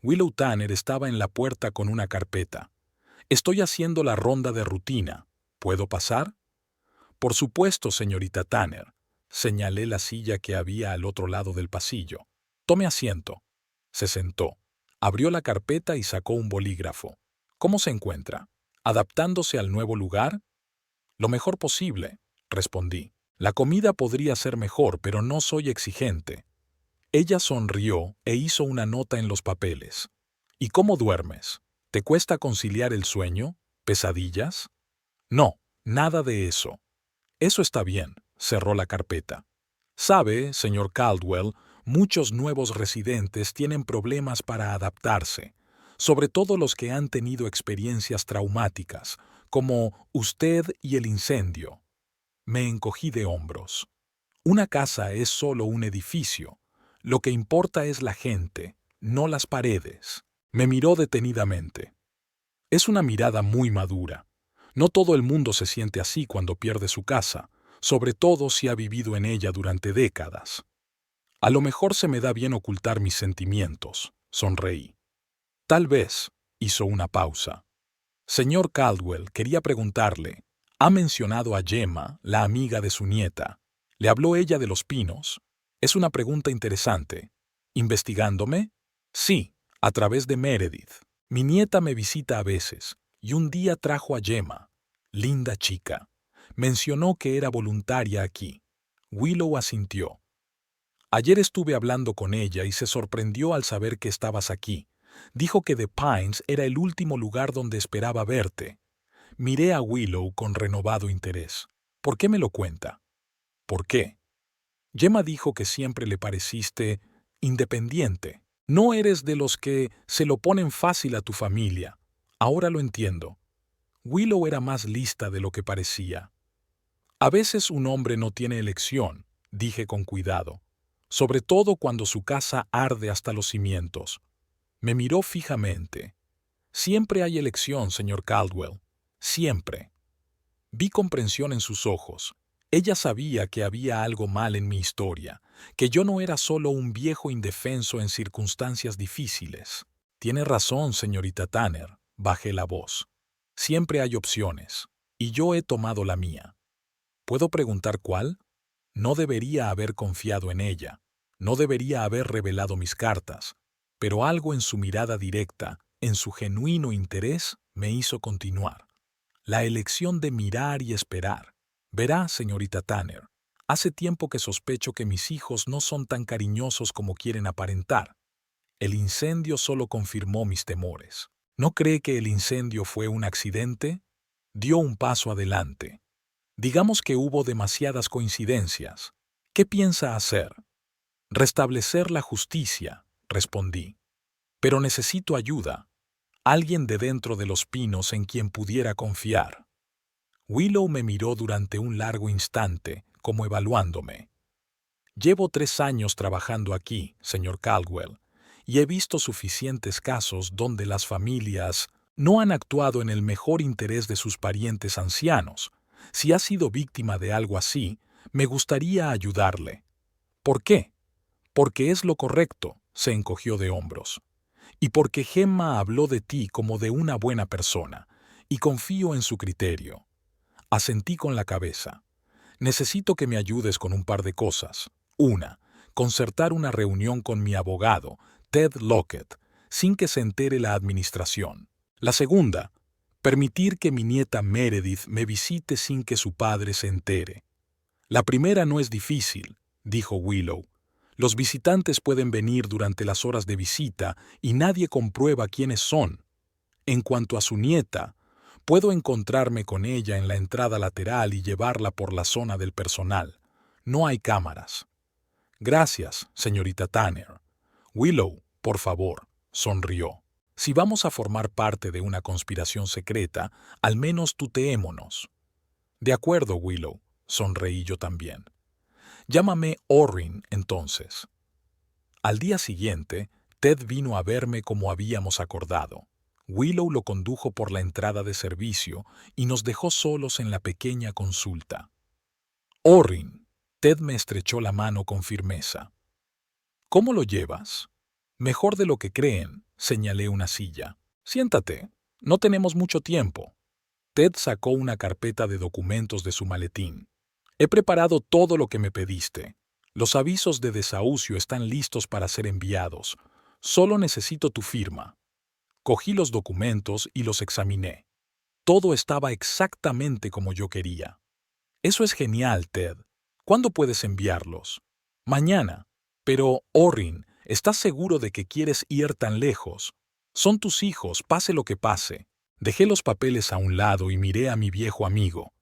Speaker 1: Willow Tanner estaba en la puerta con una carpeta. «Estoy haciendo la ronda de rutina. ¿Puedo pasar?» «Por supuesto, señorita Tanner». Señalé la silla que había al otro lado del pasillo. «Tome asiento». Se sentó. Abrió la carpeta y sacó un bolígrafo. «¿Cómo se encuentra? ¿Adaptándose al nuevo lugar?» «Lo mejor posible», respondí. «La comida podría ser mejor, pero no soy exigente». Ella sonrió e hizo una nota en los papeles. «¿Y cómo duermes? ¿Te cuesta conciliar el sueño? ¿Pesadillas?» «No, nada de eso». «Eso está bien», cerró la carpeta. «Sabe, señor Caldwell, muchos nuevos residentes tienen problemas para adaptarse, sobre todo los que han tenido experiencias traumáticas, como usted y el incendio». Me encogí de hombros. Una casa es solo un edificio. Lo que importa es la gente, no las paredes. Me miró detenidamente. Es una mirada muy madura. No todo el mundo se siente así cuando pierde su casa, sobre todo si ha vivido en ella durante décadas. «A lo mejor se me da bien ocultar mis sentimientos», sonreí. «Tal vez», hizo una pausa. «Señor Caldwell, quería preguntarle, ¿ha mencionado a Gemma, la amiga de su nieta? ¿Le habló ella de Los Pinos? Es una pregunta interesante». «¿Investigándome?» «Sí, a través de Meredith. Mi nieta me visita a veces, y un día trajo a Gemma. Linda chica. Mencionó que era voluntaria aquí». Willow asintió. «Ayer estuve hablando con ella y se sorprendió al saber que estabas aquí. Dijo que The Pines era el último lugar donde esperaba verte». Miré a Willow con renovado interés. «¿Por qué me lo cuenta?» «¿Por qué?» «Gemma dijo que siempre le pareciste independiente. No eres de los que se lo ponen fácil a tu familia. Ahora lo entiendo». Willow era más lista de lo que parecía. «A veces un hombre no tiene elección», dije con cuidado, «sobre todo cuando su casa arde hasta los cimientos». Me miró fijamente. «Siempre hay elección, señor Caldwell. Siempre». Vi comprensión en sus ojos. Ella sabía que había algo mal en mi historia, que yo no era solo un viejo indefenso en circunstancias difíciles. «Tiene razón, señorita Tanner», bajé la voz. «Siempre hay opciones, y yo he tomado la mía». «¿Puedo preguntar cuál?» No debería haber confiado en ella, no debería haber revelado mis cartas, pero algo en su mirada directa, en su genuino interés, me hizo continuar. La elección de mirar y esperar. «Verá, señorita Tanner, hace tiempo que sospecho que mis hijos no son tan cariñosos como quieren aparentar. El incendio solo confirmó mis temores. ¿No cree que el incendio fue un accidente?» Dio un paso adelante. «Digamos que hubo demasiadas coincidencias. ¿Qué piensa hacer?» «Restablecer la justicia», respondí. «Pero necesito ayuda. Alguien de dentro de Los Pinos en quien pudiera confiar». Willow me miró durante un largo instante, como evaluándome. «Llevo 3 años trabajando aquí, señor Caldwell, y he visto suficientes casos donde las familias no han actuado en el mejor interés de sus parientes ancianos. Si ha sido víctima de algo así, me gustaría ayudarle». «¿Por qué?» Porque es lo correcto, se encogió de hombros. Y porque Gemma habló de ti como de una buena persona, y confío en su criterio. Asentí con la cabeza. Necesito que me ayudes con un par de cosas. Una, concertar una reunión con mi abogado, Ted Lockett, sin que se entere la administración. La segunda, permitir que mi nieta Meredith me visite sin que su padre se entere. La primera no es difícil, dijo Willow. Los visitantes pueden venir durante las horas de visita y nadie comprueba quiénes son. En cuanto a su nieta, puedo encontrarme con ella en la entrada lateral y llevarla por la zona del personal. No hay cámaras. Gracias, señorita Tanner. Willow, por favor, sonrió. Si vamos a formar parte de una conspiración secreta, al menos tuteémonos. De acuerdo, Willow, sonreí yo también. Llámame Orrin, entonces. Al día siguiente, Ted vino a verme como habíamos acordado. Willow lo condujo por la entrada de servicio y nos dejó solos en la pequeña consulta. Orrin, Ted me estrechó la mano con firmeza. ¿Cómo lo llevas? Mejor de lo que creen, señalé una silla. Siéntate, no tenemos mucho tiempo. Ted sacó una carpeta de documentos de su maletín. He preparado todo lo que me pediste. Los avisos de desahucio están listos para ser enviados. Solo necesito tu firma. Cogí los documentos y los examiné. Todo estaba exactamente como yo quería. Eso es genial, Ted. ¿Cuándo puedes enviarlos? Mañana. Pero, Orrin, ¿estás seguro de que quieres ir tan lejos? Son tus hijos, pase lo que pase. Dejé los papeles a un lado y miré a mi viejo amigo.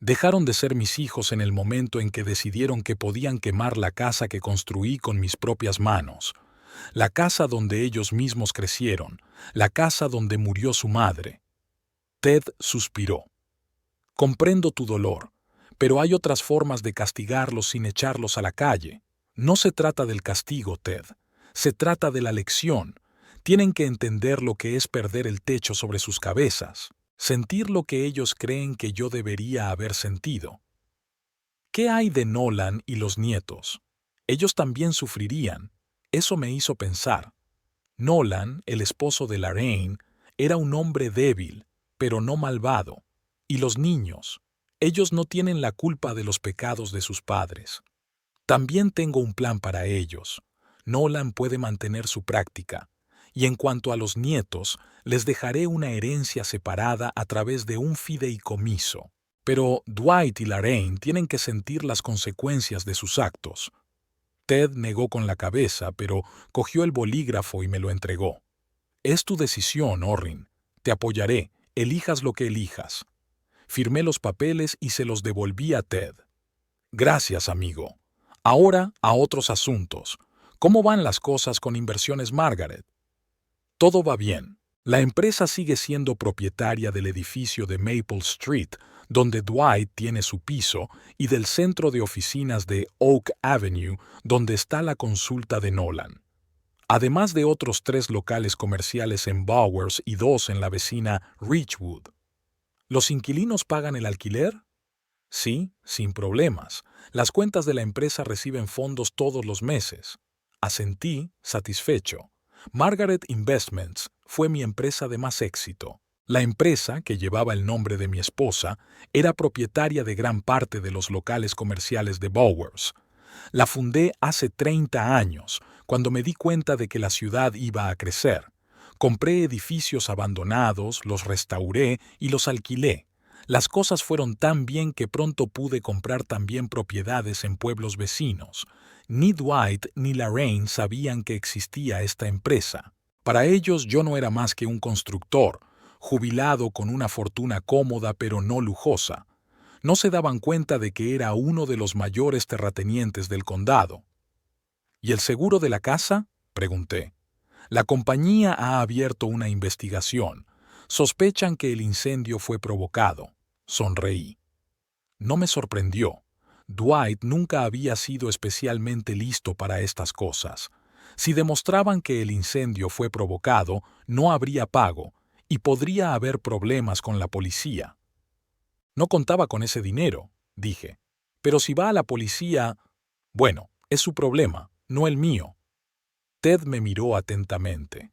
Speaker 1: Dejaron de ser mis hijos en el momento en que decidieron que podían quemar la casa que construí con mis propias manos, la casa donde ellos mismos crecieron, la casa donde murió su madre. Ted suspiró. Comprendo tu dolor, pero hay otras formas de castigarlos sin echarlos a la calle. No se trata del castigo, Ted. Se trata de la lección. Tienen que entender lo que es perder el techo sobre sus cabezas. Sentir lo que ellos creen que yo debería haber sentido. ¿Qué hay de Nolan y los nietos? Ellos también sufrirían. Eso me hizo pensar. Nolan, el esposo de Lorraine, era un hombre débil, pero no malvado. Y los niños, ellos no tienen la culpa de los pecados de sus padres. También tengo un plan para ellos. Nolan puede mantener su práctica. Y en cuanto a los nietos, les dejaré una herencia separada a través de un fideicomiso. Pero Dwight y Lorraine tienen que sentir las consecuencias de sus actos. Ted negó con la cabeza, pero cogió el bolígrafo y me lo entregó. Es tu decisión, Orrin. Te apoyaré, elijas lo que elijas. Firmé los papeles y se los devolví a Ted. Gracias, amigo. Ahora a otros asuntos. ¿Cómo van las cosas con Inversiones Margaret? Todo va bien. La empresa sigue siendo propietaria del edificio de Maple Street, donde Dwight tiene su piso, y del centro de oficinas de Oak Avenue, donde está la consulta de Nolan. Además de otros 3 locales comerciales en Bowers y 2 en la vecina Ridgewood. ¿Los inquilinos pagan el alquiler? Sí, sin problemas. Las cuentas de la empresa reciben fondos todos los meses. Asentí, satisfecho. Margaret Investments fue mi empresa de más éxito. La empresa, que llevaba el nombre de mi esposa, era propietaria de gran parte de los locales comerciales de Bowers. La fundé hace 30 años, cuando me di cuenta de que la ciudad iba a crecer. Compré edificios abandonados, los restauré y los alquilé. Las cosas fueron tan bien que pronto pude comprar también propiedades en pueblos vecinos. Ni Dwight ni Lorraine sabían que existía esta empresa. Para ellos yo no era más que un constructor, jubilado con una fortuna cómoda pero no lujosa. No se daban cuenta de que era uno de los mayores terratenientes del condado. ¿Y el seguro de la casa? Pregunté. La compañía ha abierto una investigación. Sospechan que el incendio fue provocado. Sonreí. No me sorprendió. Dwight nunca había sido especialmente listo para estas cosas. Si demostraban que el incendio fue provocado, no habría pago, y podría haber problemas con la policía. No contaba con ese dinero, dije. Pero si va a la policía... Bueno, es su problema, no el mío. Ted me miró atentamente.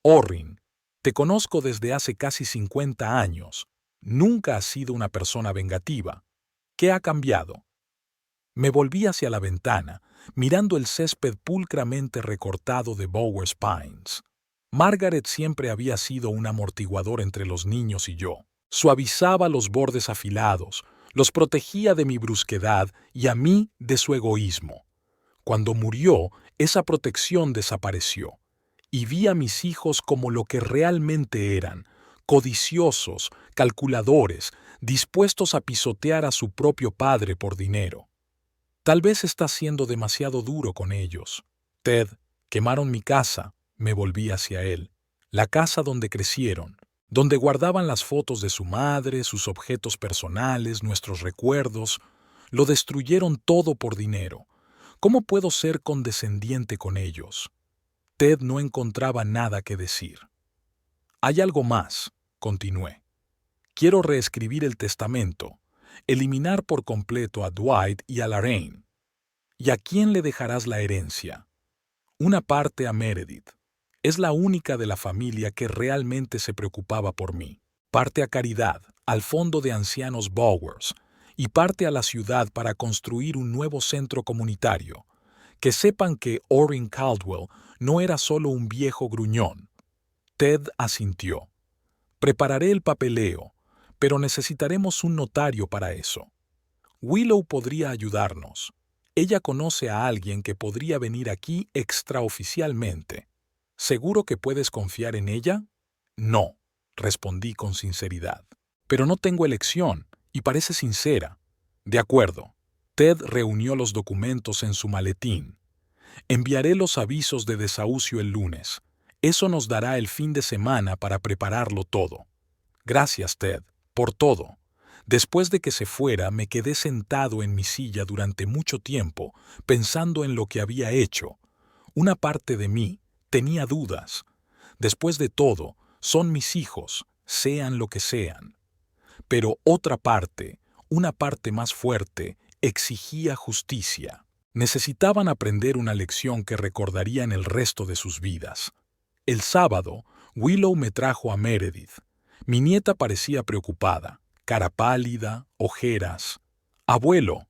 Speaker 1: Orrin, te conozco desde hace casi 50 años. Nunca has sido una persona vengativa. ¿Qué ha cambiado? Me volví hacia la ventana, mirando el césped pulcramente recortado de Bowers Pines. Margaret siempre había sido un amortiguador entre los niños y yo. Suavizaba los bordes afilados, los protegía de mi brusquedad y a mí de su egoísmo. Cuando murió, esa protección desapareció, y vi a mis hijos como lo que realmente eran, codiciosos, calculadores, dispuestos a pisotear a su propio padre por dinero. Tal vez está siendo demasiado duro con ellos. Ted, quemaron mi casa, me volví hacia él. La casa donde crecieron, donde guardaban las fotos de su madre, sus objetos personales, nuestros recuerdos. Lo destruyeron todo por dinero. ¿Cómo puedo ser condescendiente con ellos? Ted no encontraba nada que decir. Hay algo más, continué. Quiero reescribir el testamento, eliminar por completo a Dwight y a Lorraine. ¿Y a quién le dejarás la herencia? Una parte a Meredith. Es la única de la familia que realmente se preocupaba por mí. Parte a caridad, al fondo de ancianos Bowers, y parte a la ciudad para construir un nuevo centro comunitario. Que sepan que Orrin Caldwell no era solo un viejo gruñón. Ted asintió. Prepararé el papeleo, pero necesitaremos un notario para eso. Willow podría ayudarnos. Ella conoce a alguien que podría venir aquí extraoficialmente. ¿Seguro que puedes confiar en ella? No, respondí con sinceridad. Pero no tengo elección, y parece sincera. De acuerdo. Ted reunió los documentos en su maletín. Enviaré los avisos de desahucio el lunes. Eso nos dará el fin de semana para prepararlo todo. Gracias, Ted, por todo. Después de que se fuera, me quedé sentado en mi silla durante mucho tiempo, pensando en lo que había hecho. Una parte de mí tenía dudas. Después de todo, son mis hijos, sean lo que sean. Pero otra parte, una parte más fuerte, exigía justicia. Necesitaban aprender una lección que recordarían el resto de sus vidas. El sábado, Willow me trajo a Meredith. Mi nieta parecía preocupada, cara pálida, ojeras. «Abuelo»,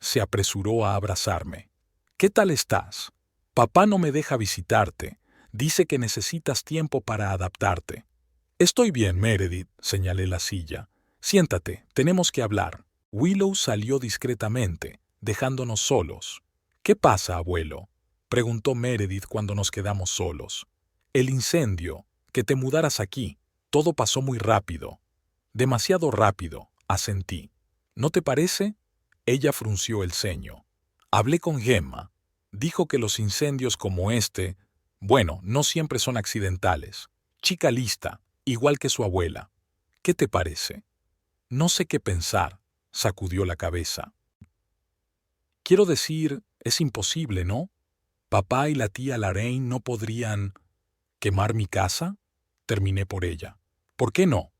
Speaker 1: se apresuró a abrazarme. «¿Qué tal estás? Papá no me deja visitarte. Dice que necesitas tiempo para adaptarte». «Estoy bien, Meredith», señalé la silla. «Siéntate, tenemos que hablar». Willow salió discretamente, dejándonos solos. «¿Qué pasa, abuelo?», preguntó Meredith cuando nos quedamos solos. «El incendio, que te mudaras aquí. Todo pasó muy rápido». «Demasiado rápido», asentí. «¿No te parece?». Ella frunció el ceño. «Hablé con Gemma. Dijo que los incendios como este, bueno, no siempre son accidentales. Chica lista, igual que su abuela. ¿Qué te parece?». «No sé qué pensar», sacudió la cabeza. «Quiero decir, es imposible, ¿no? Papá y la tía Lorraine no podrían... ¿Quemar mi casa?», terminé por ella. «¿Por qué no?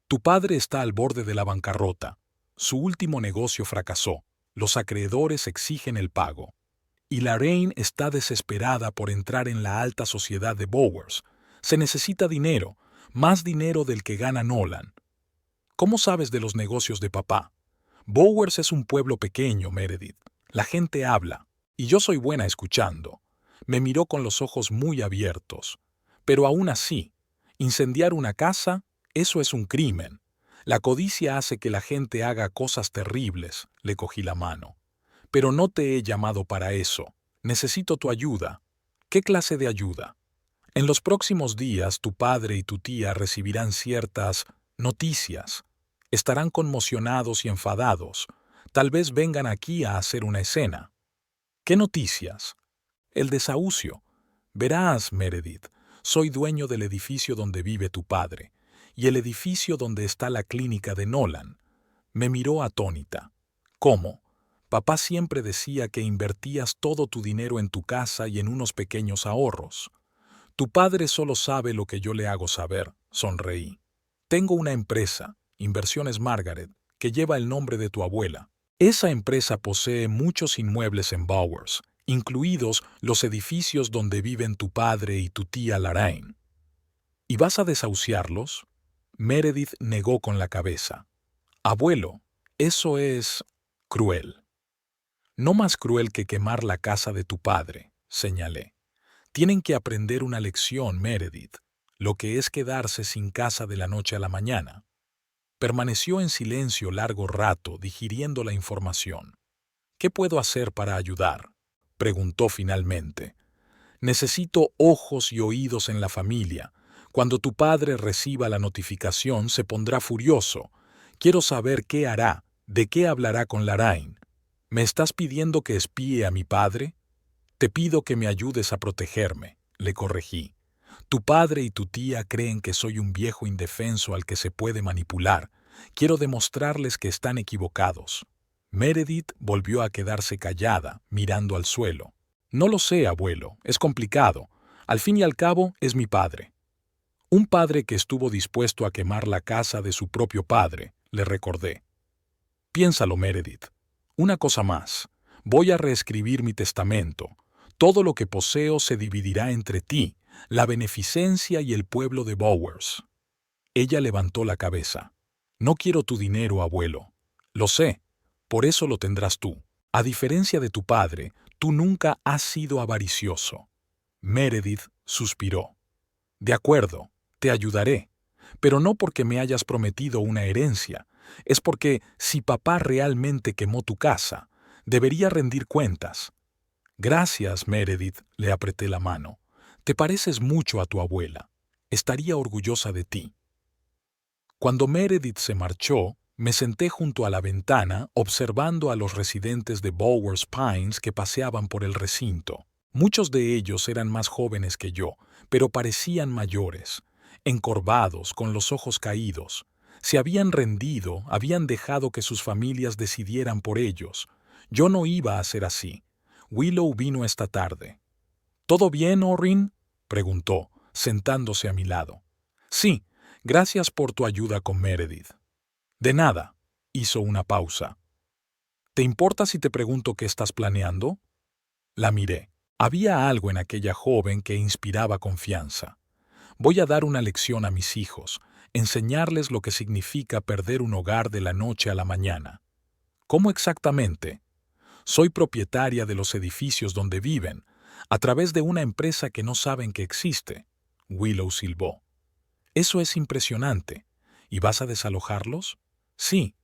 Speaker 1: Tu padre está al borde de la bancarrota. Su último negocio fracasó. Los acreedores exigen el pago. Y Lorraine está desesperada por entrar en la alta sociedad de Bowers. Se necesita dinero, más dinero del que gana Nolan. ¿Cómo sabes de los negocios de papá? Bowers es un pueblo pequeño, Meredith. La gente habla, y yo soy buena escuchando». Me miró con los ojos muy abiertos. «Pero aún así, incendiar una casa, eso es un crimen. La codicia hace que la gente haga cosas terribles», le cogí la mano. «Pero no te he llamado para eso. Necesito tu ayuda». «¿Qué clase de ayuda?». «En los próximos días tu padre y tu tía recibirán ciertas noticias. Estarán conmocionados y enfadados. Tal vez vengan aquí a hacer una escena». «¿Qué noticias?». «El desahucio. Verás, Meredith, soy dueño del edificio donde vive tu padre, y el edificio donde está la clínica de Nolan». Me miró atónita. «¿Cómo? Papá siempre decía que invertías todo tu dinero en tu casa y en unos pequeños ahorros». «Tu padre solo sabe lo que yo le hago saber», sonreí. «Tengo una empresa, Inversiones Margaret, que lleva el nombre de tu abuela. Esa empresa posee muchos inmuebles en Bowers, incluidos los edificios donde viven tu padre y tu tía Lorraine. ¿Y vas a desahuciarlos? Meredith negó con la cabeza. Abuelo, eso es cruel. No más cruel que quemar la casa de tu padre, señalé. Tienen que aprender una lección, Meredith, lo que es quedarse sin casa de la noche a la mañana. Permaneció en silencio largo rato, digiriendo la información. ¿Qué puedo hacer para ayudar?, preguntó finalmente. Necesito ojos y oídos en la familia. Cuando tu padre reciba la notificación se pondrá furioso. Quiero saber qué hará, de qué hablará con Lorraine. ¿Me estás pidiendo que espíe a mi padre? Te pido que me ayudes a protegerme, le corregí. Tu padre y tu tía creen que soy un viejo indefenso al que se puede manipular. Quiero demostrarles que están equivocados. Meredith volvió a quedarse callada, mirando al suelo. No lo sé, abuelo, es complicado. Al fin y al cabo, es mi padre. Un padre que estuvo dispuesto a quemar la casa de su propio padre, le recordé. Piénsalo, Meredith. Una cosa más. Voy a reescribir mi testamento. Todo lo que poseo se dividirá entre ti, la beneficencia y el pueblo de Bowers. Ella levantó la cabeza. No quiero tu dinero, abuelo. Lo sé. Por eso lo tendrás tú. A diferencia de tu padre, tú nunca has sido avaricioso. Meredith suspiró. De acuerdo, te ayudaré. Pero no porque me hayas prometido una herencia. Es porque si papá realmente quemó tu casa, debería rendir cuentas. Gracias, Meredith, le apreté la mano. Te pareces mucho a tu abuela. Estaría orgullosa de ti. Cuando Meredith se marchó, me senté junto a la ventana observando a los residentes de Bowers Pines que paseaban por el recinto. Muchos de ellos eran más jóvenes que yo, pero parecían mayores, encorvados, con los ojos caídos. Se habían rendido, habían dejado que sus familias decidieran por ellos. Yo no iba a ser así. Willow vino esta tarde. ¿Todo bien, Orrin?, preguntó, sentándose a mi lado. Sí, gracias por tu ayuda con Meredith. De nada, hizo una pausa. ¿Te importa si te pregunto qué estás planeando? La miré. Había algo en aquella joven que inspiraba confianza. Voy a dar una lección a mis hijos, enseñarles lo que significa perder un hogar de la noche a la mañana. ¿Cómo exactamente? Soy propietaria de los edificios donde viven, a través de una empresa que no saben que existe. Willow silbó. Eso es impresionante. ¿Y vas a desalojarlos? Sí.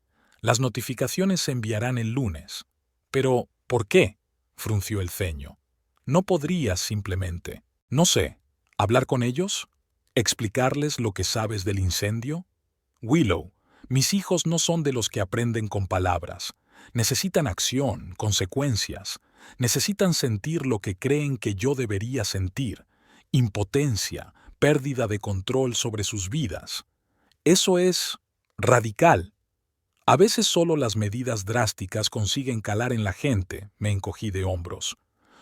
Speaker 1: Las notificaciones se enviarán el lunes. Pero, ¿por qué?, frunció el ceño. No podrías simplemente. No sé. ¿Hablar con ellos? ¿Explicarles lo que sabes del incendio? Willow, mis hijos no son de los que aprenden con palabras. Necesitan acción, consecuencias. Necesitan sentir lo que creen que yo debería sentir. Impotencia, pérdida de control sobre sus vidas. Eso es radical. A veces solo las medidas drásticas consiguen calar en la gente, me encogí de hombros.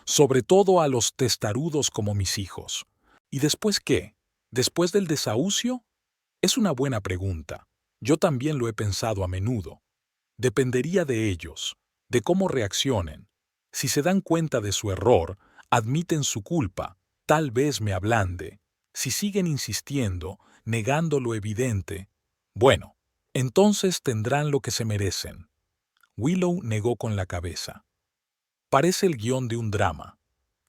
Speaker 1: Sobre todo a los testarudos como mis hijos. ¿Y después qué? ¿Después del desahucio? Es una buena pregunta. Yo también lo he pensado a menudo. Dependería de ellos, de cómo reaccionen. Si se dan cuenta de su error, admiten su culpa, tal vez me ablande. Si siguen insistiendo, negando lo evidente, bueno, entonces tendrán lo que se merecen. Willow negó con la cabeza. Parece el guión de un drama.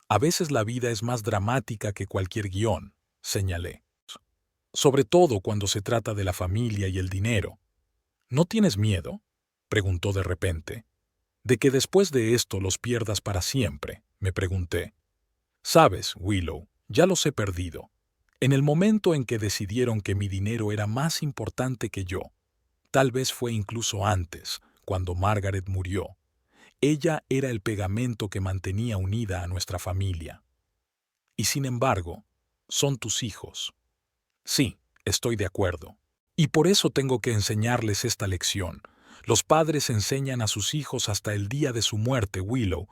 Speaker 1: A veces la vida es más dramática que cualquier guión, señalé. Sobre todo cuando se trata de la familia y el dinero. ¿No tienes miedo?, preguntó de repente. ¿De que después de esto los pierdas para siempre?, me pregunté. Sabes, Willow, ya los he perdido. En el momento en que decidieron que mi dinero era más importante que yo. Tal vez fue incluso antes, cuando Margaret murió. Ella era el pegamento que mantenía unida a nuestra familia. Y sin embargo, son tus hijos. Sí, estoy de acuerdo. Y por eso tengo que enseñarles esta lección. Los padres enseñan a sus hijos hasta el día de su muerte, Willow,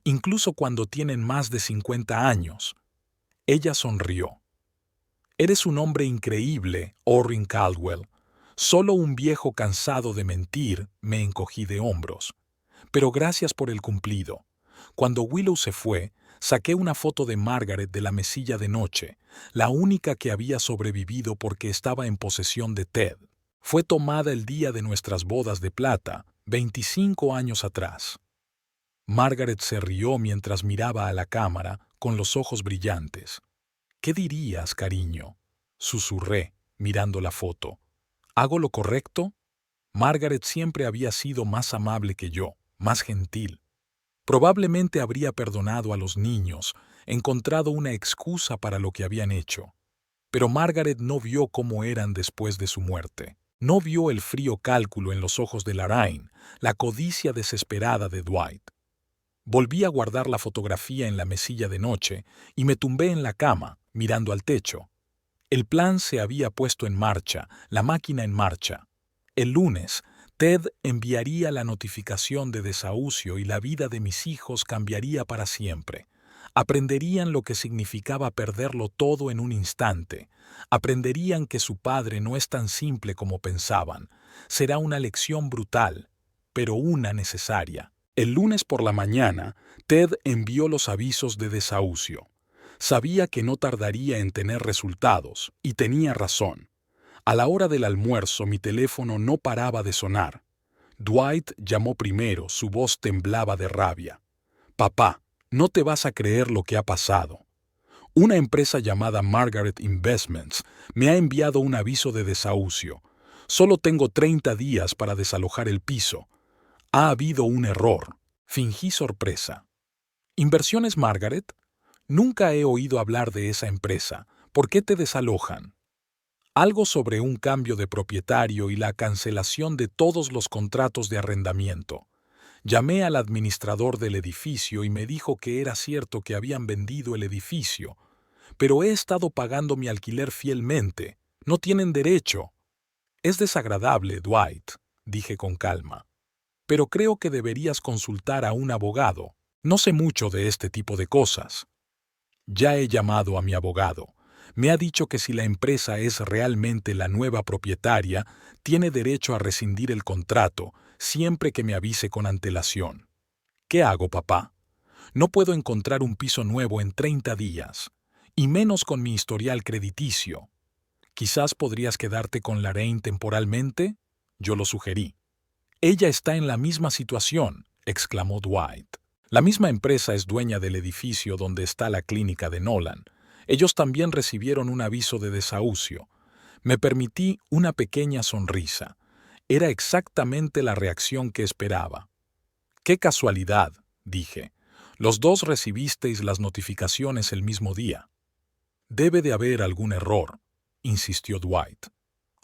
Speaker 1: incluso cuando tienen más de 50 años. Ella sonrió. Eres un hombre increíble, Orrin Caldwell. Solo un viejo cansado de mentir, me encogí de hombros. Pero gracias por el cumplido. Cuando Willow se fue, saqué una foto de Margaret de la mesilla de noche, la única que había sobrevivido porque estaba en posesión de Ted. Fue tomada el día de nuestras bodas de plata, 25 años atrás. Margaret se rió mientras miraba a la cámara con los ojos brillantes. «¿Qué dirías, cariño?», susurré, mirando la foto. «¿Hago lo correcto?». Margaret siempre había sido más amable que yo, más gentil. Probablemente habría perdonado a los niños, encontrado una excusa para lo que habían hecho. Pero Margaret no vio cómo eran después de su muerte. No vio el frío cálculo en los ojos de Lorraine, la codicia desesperada de Dwight. Volví a guardar la fotografía en la mesilla de noche y me tumbé en la cama, mirando al techo. El plan se había puesto en marcha, la máquina en marcha. El lunes, Ted enviaría la notificación de desahucio y la vida de mis hijos cambiaría para siempre. Aprenderían lo que significaba perderlo todo en un instante. Aprenderían que su padre no es tan simple como pensaban. Será una lección brutal, pero una necesaria. El lunes por la mañana, Ted envió los avisos de desahucio. Sabía que no tardaría en tener resultados, y tenía razón. A la hora del almuerzo mi teléfono no paraba de sonar. Dwight llamó primero, su voz temblaba de rabia. «Papá, no te vas a creer lo que ha pasado. Una empresa llamada Margaret Investments me ha enviado un aviso de desahucio. Solo tengo 30 días para desalojar el piso. Ha habido un error». Fingí sorpresa. «¿Inversiones Margaret? Nunca he oído hablar de esa empresa. ¿Por qué te desalojan?». «Algo sobre un cambio de propietario y la cancelación de todos los contratos de arrendamiento. Llamé al administrador del edificio y me dijo que era cierto que habían vendido el edificio, pero he estado pagando mi alquiler fielmente. No tienen derecho». «Es desagradable, Dwight», dije con calma. «Pero creo que deberías consultar a un abogado. No sé mucho de este tipo de cosas». «Ya he llamado a mi abogado. Me ha dicho que si la empresa es realmente la nueva propietaria, tiene derecho a rescindir el contrato, siempre que me avise con antelación». «¿Qué hago, papá? No puedo encontrar un piso nuevo en 30 días, y menos con mi historial crediticio». «Quizás podrías quedarte con Lorraine temporalmente», yo lo sugerí. «Ella está en la misma situación», exclamó Dwight. «La misma empresa es dueña del edificio donde está la clínica de Nolan. Ellos también recibieron un aviso de desahucio». Me permití una pequeña sonrisa. Era exactamente la reacción que esperaba. «Qué casualidad», dije. «Los dos recibisteis las notificaciones el mismo día». «Debe de haber algún error», insistió Dwight.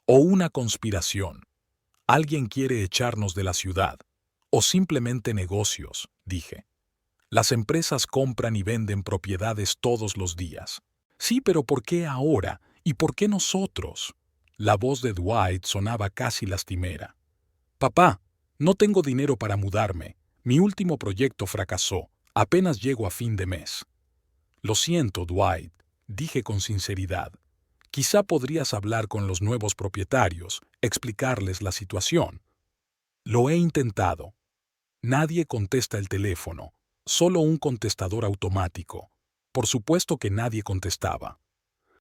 Speaker 1: «O una conspiración. Alguien quiere echarnos de la ciudad. O simplemente negocios», dije. «Las empresas compran y venden propiedades todos los días». «Sí, pero ¿por qué ahora? ¿Y por qué nosotros?». La voz de Dwight sonaba casi lastimera. «Papá, no tengo dinero para mudarme. Mi último proyecto fracasó. Apenas llego a fin de mes». «Lo siento, Dwight», dije con sinceridad. «Quizá podrías hablar con los nuevos propietarios, explicarles la situación». «Lo he intentado. Nadie contesta el teléfono, solo un contestador automático». Por supuesto que nadie contestaba.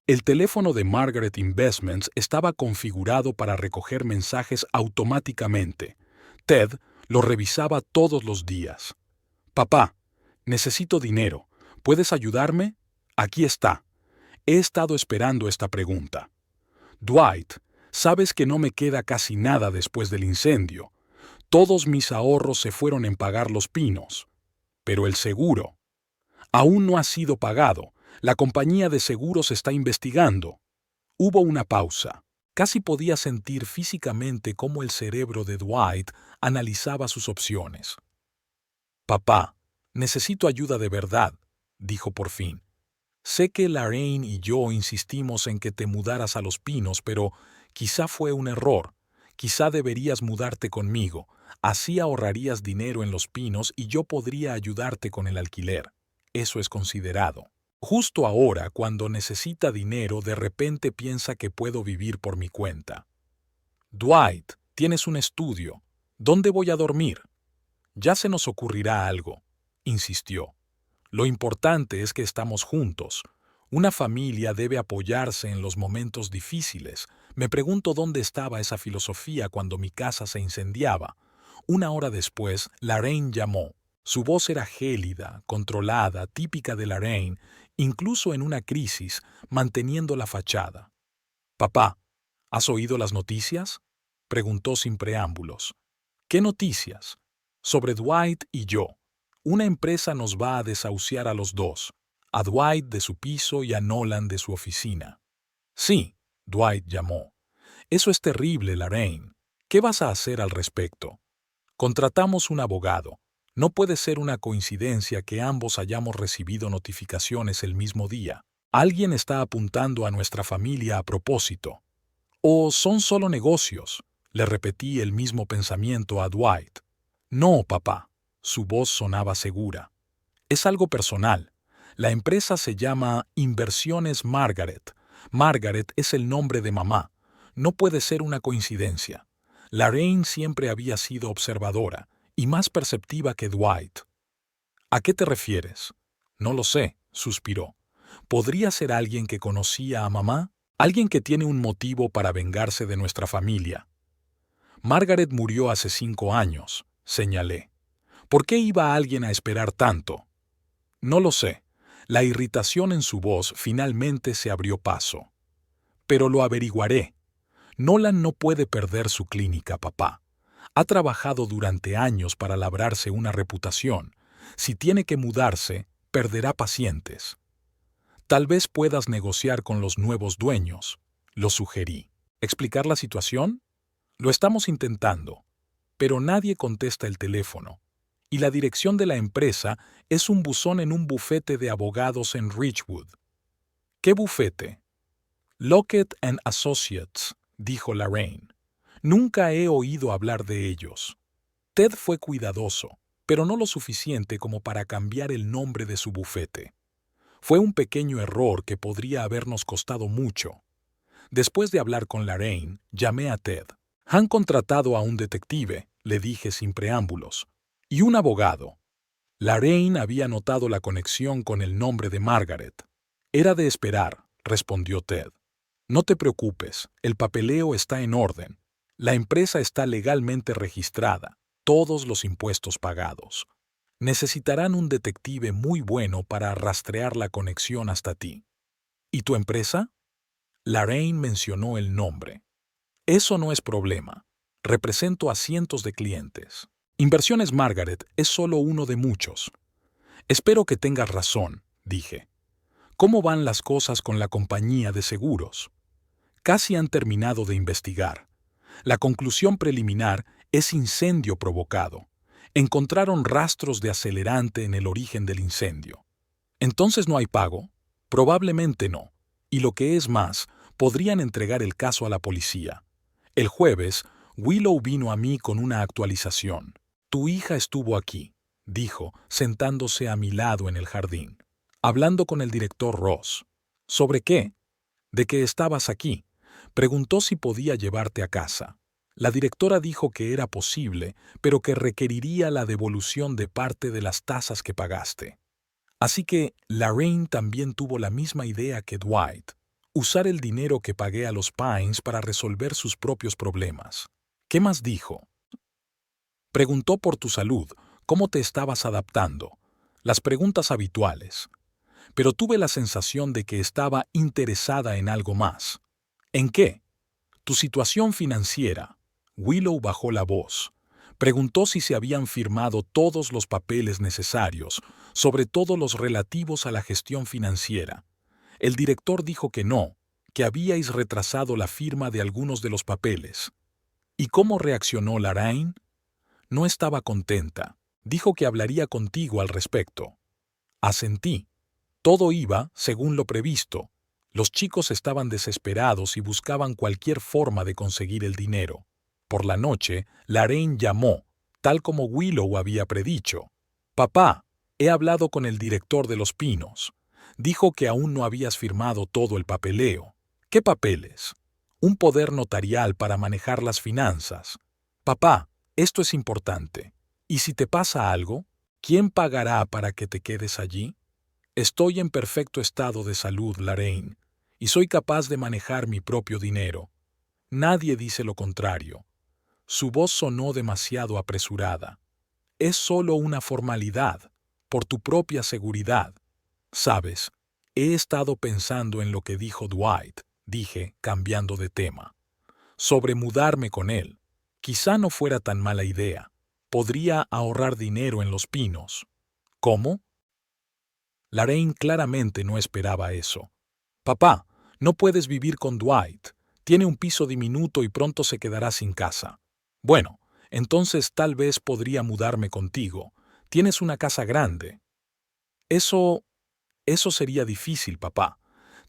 Speaker 1: El teléfono de Margaret Investments estaba configurado para recoger mensajes automáticamente. Ted lo revisaba todos los días. «Papá, necesito dinero. ¿Puedes ayudarme? Aquí está. He estado esperando esta pregunta». «Dwight, sabes que no me queda casi nada después del incendio. Todos mis ahorros se fueron en pagar los pinos. Pero el seguro aún no ha sido pagado. La compañía de seguros está investigando». Hubo una pausa. Casi podía sentir físicamente cómo el cerebro de Dwight analizaba sus opciones. «Papá, necesito ayuda de verdad», dijo por fin. «Sé que Lorraine y yo insistimos en que te mudaras a Los Pinos, pero quizá fue un error. Quizá deberías mudarte conmigo. Así ahorrarías dinero en Los Pinos y yo podría ayudarte con el alquiler. Eso es considerado. Justo ahora, cuando necesita dinero, de repente piensa que puedo vivir por mi cuenta». «Dwight, tienes un estudio. ¿Dónde voy a dormir?». «Ya se nos ocurrirá algo». insistió. Lo importante es que estamos juntos. Una familia debe apoyarse en los momentos difíciles. Me pregunto dónde estaba esa filosofía cuando mi casa se incendiaba. Una hora después, Lorraine llamó. Su voz era gélida, controlada, típica de Lorraine, incluso en una crisis, manteniendo la fachada. «Papá, ¿has oído las noticias?», preguntó sin preámbulos. «¿Qué noticias?». «Sobre Dwight y yo. Una empresa nos va a desahuciar a los dos, a Dwight de su piso y a Nolan de su oficina». «Sí», Dwight llamó. «Eso es terrible, Lorraine. ¿Qué vas a hacer al respecto?». «Contratamos un abogado. No puede ser una coincidencia que ambos hayamos recibido notificaciones el mismo día. Alguien está apuntando a nuestra familia a propósito». «¿O son solo negocios?», le repetí el mismo pensamiento a Dwight. «No, papá». Su voz sonaba segura. «Es algo personal. La empresa se llama Inversiones Margaret. Margaret es el nombre de mamá. No puede ser una coincidencia». Lorraine siempre había sido observadora y más perceptiva que Dwight. «¿A qué te refieres?». «No lo sé», suspiró. «¿Podría ser alguien que conocía a mamá? Alguien que tiene un motivo para vengarse de nuestra familia». «Margaret murió hace 5 años», señalé. «¿Por qué iba alguien a esperar tanto?». «No lo sé». La irritación en su voz finalmente se abrió paso. «Pero lo averiguaré. Nolan no puede perder su clínica, papá. Ha trabajado durante años para labrarse una reputación. Si tiene que mudarse, perderá pacientes». «Tal vez puedas negociar con los nuevos dueños», lo sugerí. «¿Explicar la situación?». «Lo estamos intentando». Pero nadie contesta el teléfono. Y la dirección de la empresa es un buzón en un bufete de abogados en Ridgewood. «¿Qué bufete?». «Lockett and Associates», dijo Lorraine. «Nunca he oído hablar de ellos». Ted fue cuidadoso, pero no lo suficiente como para cambiar el nombre de su bufete. Fue un pequeño error que podría habernos costado mucho. Después de hablar con Lorraine, llamé a Ted. «Han contratado a un detective», le dije sin preámbulos, «y un abogado». Lorraine había notado la conexión con el nombre de Margaret. «Era de esperar», respondió Ted. «No te preocupes, el papeleo está en orden. La empresa está legalmente registrada, todos los impuestos pagados. Necesitarán un detective muy bueno para rastrear la conexión hasta ti». «¿Y tu empresa?». Lorraine mencionó el nombre. «Eso no es problema. Represento a cientos de clientes. Inversiones Margaret es solo uno de muchos». «Espero que tengas razón», dije. «¿Cómo van las cosas con la compañía de seguros?». «Casi han terminado de investigar. La conclusión preliminar es incendio provocado. Encontraron rastros de acelerante en el origen del incendio». «¿Entonces no hay pago?». «Probablemente no. Y lo que es más, podrían entregar el caso a la policía». El jueves, Willow vino a mí con una actualización. «Tu hija estuvo aquí», dijo, sentándose a mi lado en el jardín, hablando con el director Ross. «¿Sobre qué?». «De que estabas aquí. Preguntó si podía llevarte a casa. La directora dijo que era posible, pero que requeriría la devolución de parte de las tasas que pagaste». Así que Lorraine también tuvo la misma idea que Dwight: usar el dinero que pagué a los Pines para resolver sus propios problemas. ¿Qué más dijo? Preguntó por tu salud, cómo te estabas adaptando, las preguntas habituales. Pero tuve la sensación de que estaba interesada en algo más. ¿En qué? Tu situación financiera. Willow bajó la voz. Preguntó si se habían firmado todos los papeles necesarios, sobre todo los relativos a la gestión financiera. El director dijo que no, que habíais retrasado la firma de algunos de los papeles. ¿Y cómo reaccionó Lorraine? No estaba contenta. Dijo que hablaría contigo al respecto. Asentí. Todo iba según lo previsto. Los chicos estaban desesperados y buscaban cualquier forma de conseguir el dinero. Por la noche, Lorraine llamó, tal como Willow había predicho. «Papá, he hablado con el director de Los Pinos. Dijo que aún no habías firmado todo el papeleo». «¿Qué papeles?». «Un poder notarial para manejar las finanzas». «Papá, esto es importante. ¿Y si te pasa algo? ¿Quién pagará para que te quedes allí? Estoy en perfecto estado de salud, Lorraine, y soy capaz de manejar mi propio dinero. Nadie dice lo contrario. Su voz sonó demasiado apresurada. Es solo una formalidad, por tu propia seguridad. Sabes, he estado pensando en lo que dijo Dwight, dije, cambiando de tema. Sobre mudarme con él. Quizá no fuera tan mala idea. Podría ahorrar dinero en Los Pinos. ¿Cómo? Lorraine claramente no esperaba eso. Papá, no puedes vivir con Dwight. Tiene un piso diminuto y pronto se quedará sin casa. Bueno, entonces tal vez podría mudarme contigo. Tienes una casa grande. Eso sería difícil, papá.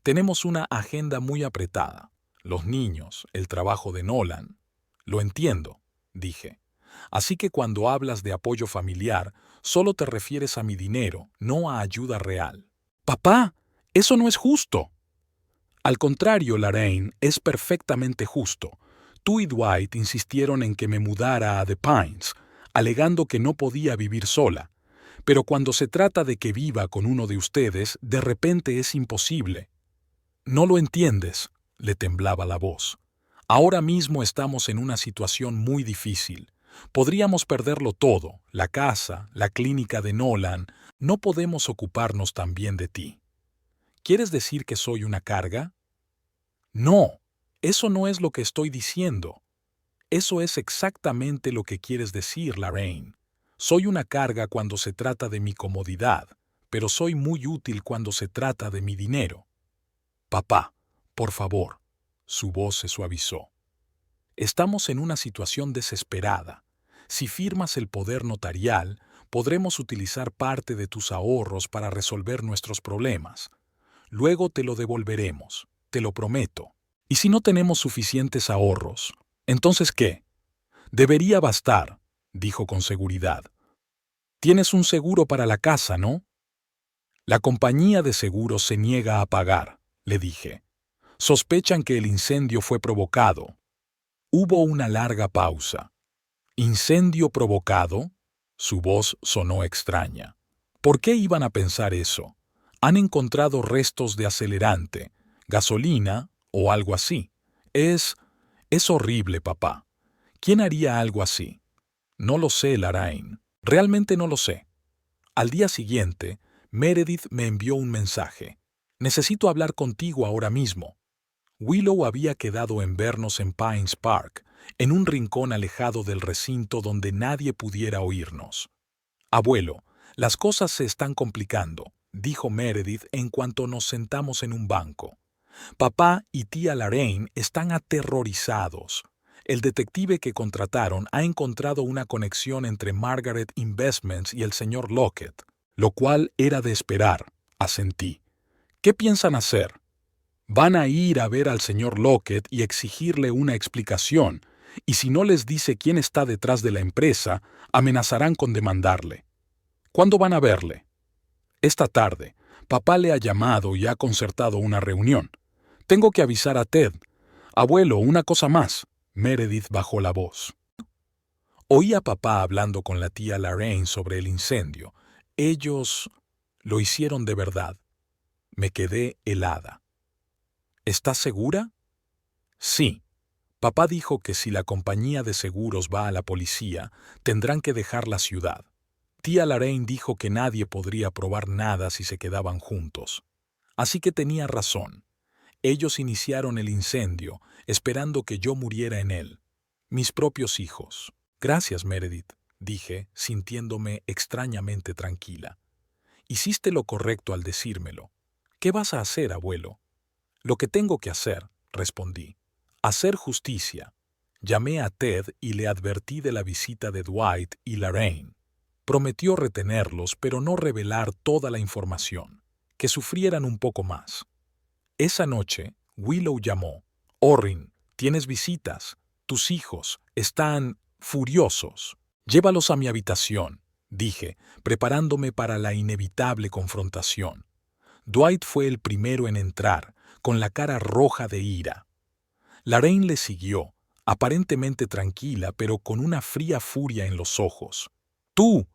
Speaker 1: Tenemos una agenda muy apretada. Los niños, el trabajo de Nolan. Lo entiendo, dije. Así que cuando hablas de apoyo familiar, solo te refieres a mi dinero, no a ayuda real. Papá, eso no es justo. Al contrario, Lorraine, es perfectamente justo. Tú y Dwight insistieron en que me mudara a The Pines, alegando que no podía vivir sola. Pero cuando se trata de que viva con uno de ustedes, de repente es imposible. No lo entiendes, le temblaba la voz. Ahora mismo estamos en una situación muy difícil. Podríamos perderlo todo, la casa, la clínica de Nolan. No podemos ocuparnos también de ti. ¿Quieres decir que soy una carga? No, eso no es lo que estoy diciendo. Eso es exactamente lo que quieres decir, Lorraine. Soy una carga cuando se trata de mi comodidad, pero soy muy útil cuando se trata de mi dinero. Papá, por favor. Su voz se suavizó. Estamos en una situación desesperada. Si firmas el poder notarial, podremos utilizar parte de tus ahorros para resolver nuestros problemas. Luego te lo devolveremos, te lo prometo. ¿Y si no tenemos suficientes ahorros? ¿Entonces qué? Debería bastar, dijo con seguridad. Tienes un seguro para la casa, ¿no? La compañía de seguros se niega a pagar, le dije. Sospechan que el incendio fue provocado. Hubo una larga pausa. ¿Incendio provocado? Su voz sonó extraña. ¿Por qué iban a pensar eso? Han encontrado restos de acelerante, gasolina o algo así. Es horrible, papá. ¿Quién haría algo así? No lo sé, Lorraine. Realmente no lo sé. Al día siguiente, Meredith me envió un mensaje. Necesito hablar contigo ahora mismo. Willow había quedado en vernos en Pines Park, en un rincón alejado del recinto donde nadie pudiera oírnos. Abuelo, las cosas se están complicando, dijo Meredith en cuanto nos sentamos en un banco. Papá y tía Lorraine están aterrorizados. El detective que contrataron ha encontrado una conexión entre Margaret Investments y el señor Lockett, lo cual era de esperar, asentí. ¿Qué piensan hacer? Van a ir a ver al señor Lockett y exigirle una explicación, y si no les dice quién está detrás de la empresa, amenazarán con demandarle. ¿Cuándo van a verle? Esta tarde. Papá le ha llamado y ha concertado una reunión. Tengo que avisar a Ted. Abuelo, una cosa más. Meredith bajó la voz. Oí a papá hablando con la tía Lorraine sobre el incendio. Ellos lo hicieron de verdad. Me quedé helada. ¿Estás segura? Sí. Papá dijo que si la compañía de seguros va a la policía, tendrán que dejar la ciudad. Tía Lorraine dijo que nadie podría probar nada si se quedaban juntos. Así que tenía razón. Ellos iniciaron el incendio, esperando que yo muriera en él. Mis propios hijos. Gracias, Meredith, dije, sintiéndome extrañamente tranquila. Hiciste lo correcto al decírmelo. ¿Qué vas a hacer, abuelo? Lo que tengo que hacer, respondí. Hacer justicia. Llamé a Ted y le advertí de la visita de Dwight y Lorraine. Prometió retenerlos, pero no revelar toda la información. Que sufrieran un poco más. Esa noche, Willow llamó. Orrin, tienes visitas. Tus hijos están furiosos. Llévalos a mi habitación, dije, preparándome para la inevitable confrontación. Dwight fue el primero en entrar, con la cara roja de ira. Lorraine le siguió, aparentemente tranquila, pero con una fría furia en los ojos. ¡Tú!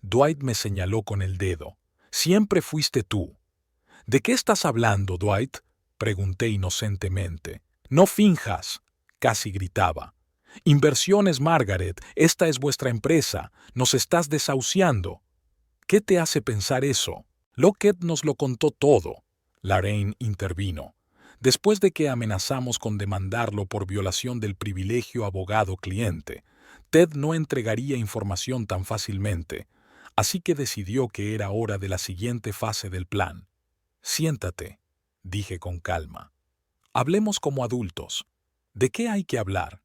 Speaker 1: Dwight me señaló con el dedo. Siempre fuiste tú. ¿De qué estás hablando, Dwight? Pregunté inocentemente. No finjas, casi gritaba. Inversiones, Margaret, esta es vuestra empresa. Nos estás desahuciando. ¿Qué te hace pensar eso? Lockett nos lo contó todo. Lorraine intervino. Después de que amenazamos con demandarlo por violación del privilegio abogado-cliente, Ted no entregaría información tan fácilmente, así que decidió que era hora de la siguiente fase del plan. Siéntate, dije con calma. Hablemos como adultos. ¿De qué hay que hablar?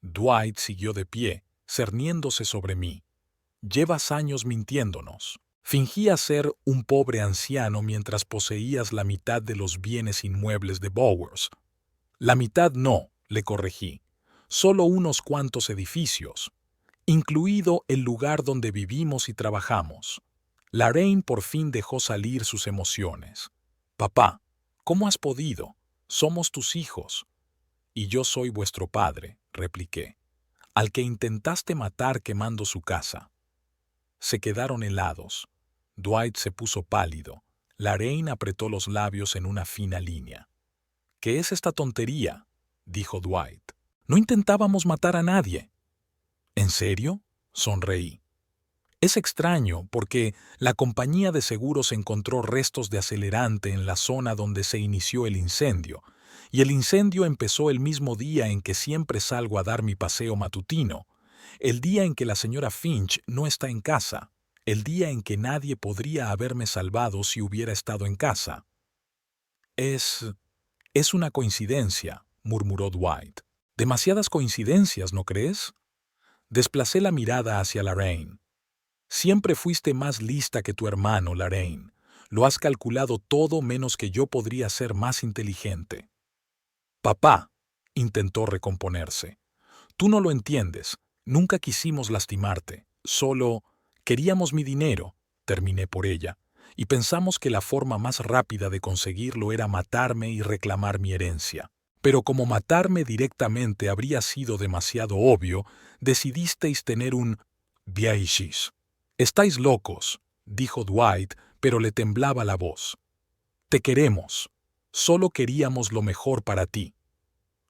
Speaker 1: Dwight siguió de pie, cerniéndose sobre mí. Llevas años mintiéndonos. Fingías ser un pobre anciano mientras poseías la mitad de los bienes inmuebles de Bowers. La mitad no, le corregí. Solo unos cuantos edificios, incluido el lugar donde vivimos y trabajamos. Lorraine por fin dejó salir sus emociones. Papá, ¿cómo has podido? Somos tus hijos. Y yo soy vuestro padre, repliqué, al que intentaste matar quemando su casa. Se quedaron helados. Dwight se puso pálido. Lorraine apretó los labios en una fina línea. ¿Qué es esta tontería?, dijo Dwight. No intentábamos matar a nadie. ¿En serio?, sonreí. Es extraño porque la compañía de seguros encontró restos de acelerante en la zona donde se inició el incendio, y el incendio empezó el mismo día en que siempre salgo a dar mi paseo matutino, el día en que la señora Finch no está en casa, el día en que nadie podría haberme salvado si hubiera estado en casa. Es una coincidencia, murmuró Dwight. Demasiadas coincidencias, ¿no crees? Desplacé la mirada hacia Lorraine. Siempre fuiste más lista que tu hermano, Lorraine. Lo has calculado todo menos que yo podría ser más inteligente. Papá, intentó recomponerse. Tú no lo entiendes. Nunca quisimos lastimarte. Solo queríamos mi dinero, terminé por ella, y pensamos que la forma más rápida de conseguirlo era matarme y reclamar mi herencia. Pero como matarme directamente habría sido demasiado obvio, decidisteis tener un viajes. Estáis locos, dijo Dwight, pero le temblaba la voz. Te queremos. Solo queríamos lo mejor para ti.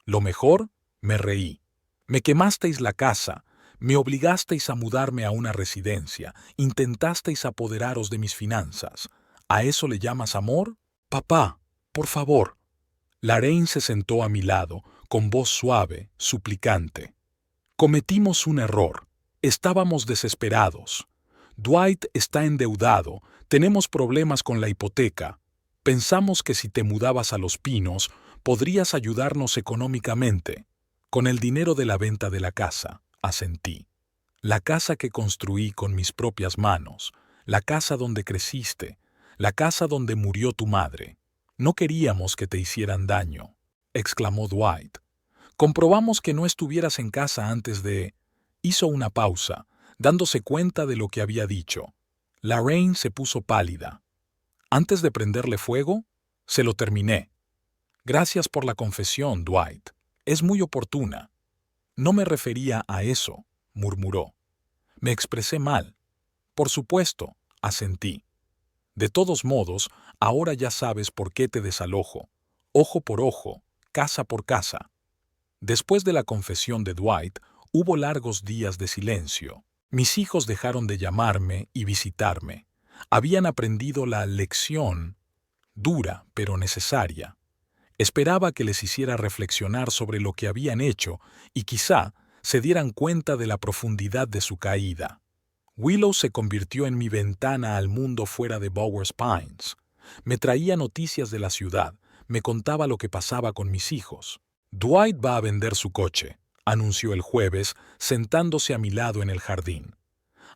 Speaker 1: ¿Lo mejor? Me reí. Me quemasteis la casa, me obligasteis a mudarme a una residencia, intentasteis apoderaros de mis finanzas. ¿A eso le llamas amor? Papá, por favor. Lorraine se sentó a mi lado, con voz suave, suplicante. Cometimos un error. Estábamos desesperados. Dwight está endeudado, tenemos problemas con la hipoteca. Pensamos que si te mudabas a Los Pinos, podrías ayudarnos económicamente. Con el dinero de la venta de la casa, asentí. La casa que construí con mis propias manos, la casa donde creciste, la casa donde murió tu madre. No queríamos que te hicieran daño, exclamó Dwight. Comprobamos que no estuvieras en casa antes de... Hizo una pausa, dándose cuenta de lo que había dicho. Lorraine se puso pálida. Antes de prenderle fuego, se lo terminé. Gracias por la confesión, Dwight. Es muy oportuna. No me refería a eso, murmuró. Me expresé mal. Por supuesto, asentí. De todos modos, ahora ya sabes por qué te desalojo. Ojo por ojo, casa por casa. Después de la confesión de Dwight, hubo largos días de silencio. Mis hijos dejaron de llamarme y visitarme. Habían aprendido la lección, dura pero necesaria. Esperaba que les hiciera reflexionar sobre lo que habían hecho y quizá se dieran cuenta de la profundidad de su caída. Willow se convirtió en mi ventana al mundo fuera de Bowers Pines. Me traía noticias de la ciudad, me contaba lo que pasaba con mis hijos. Dwight va a vender su coche, anunció el jueves, sentándose a mi lado en el jardín.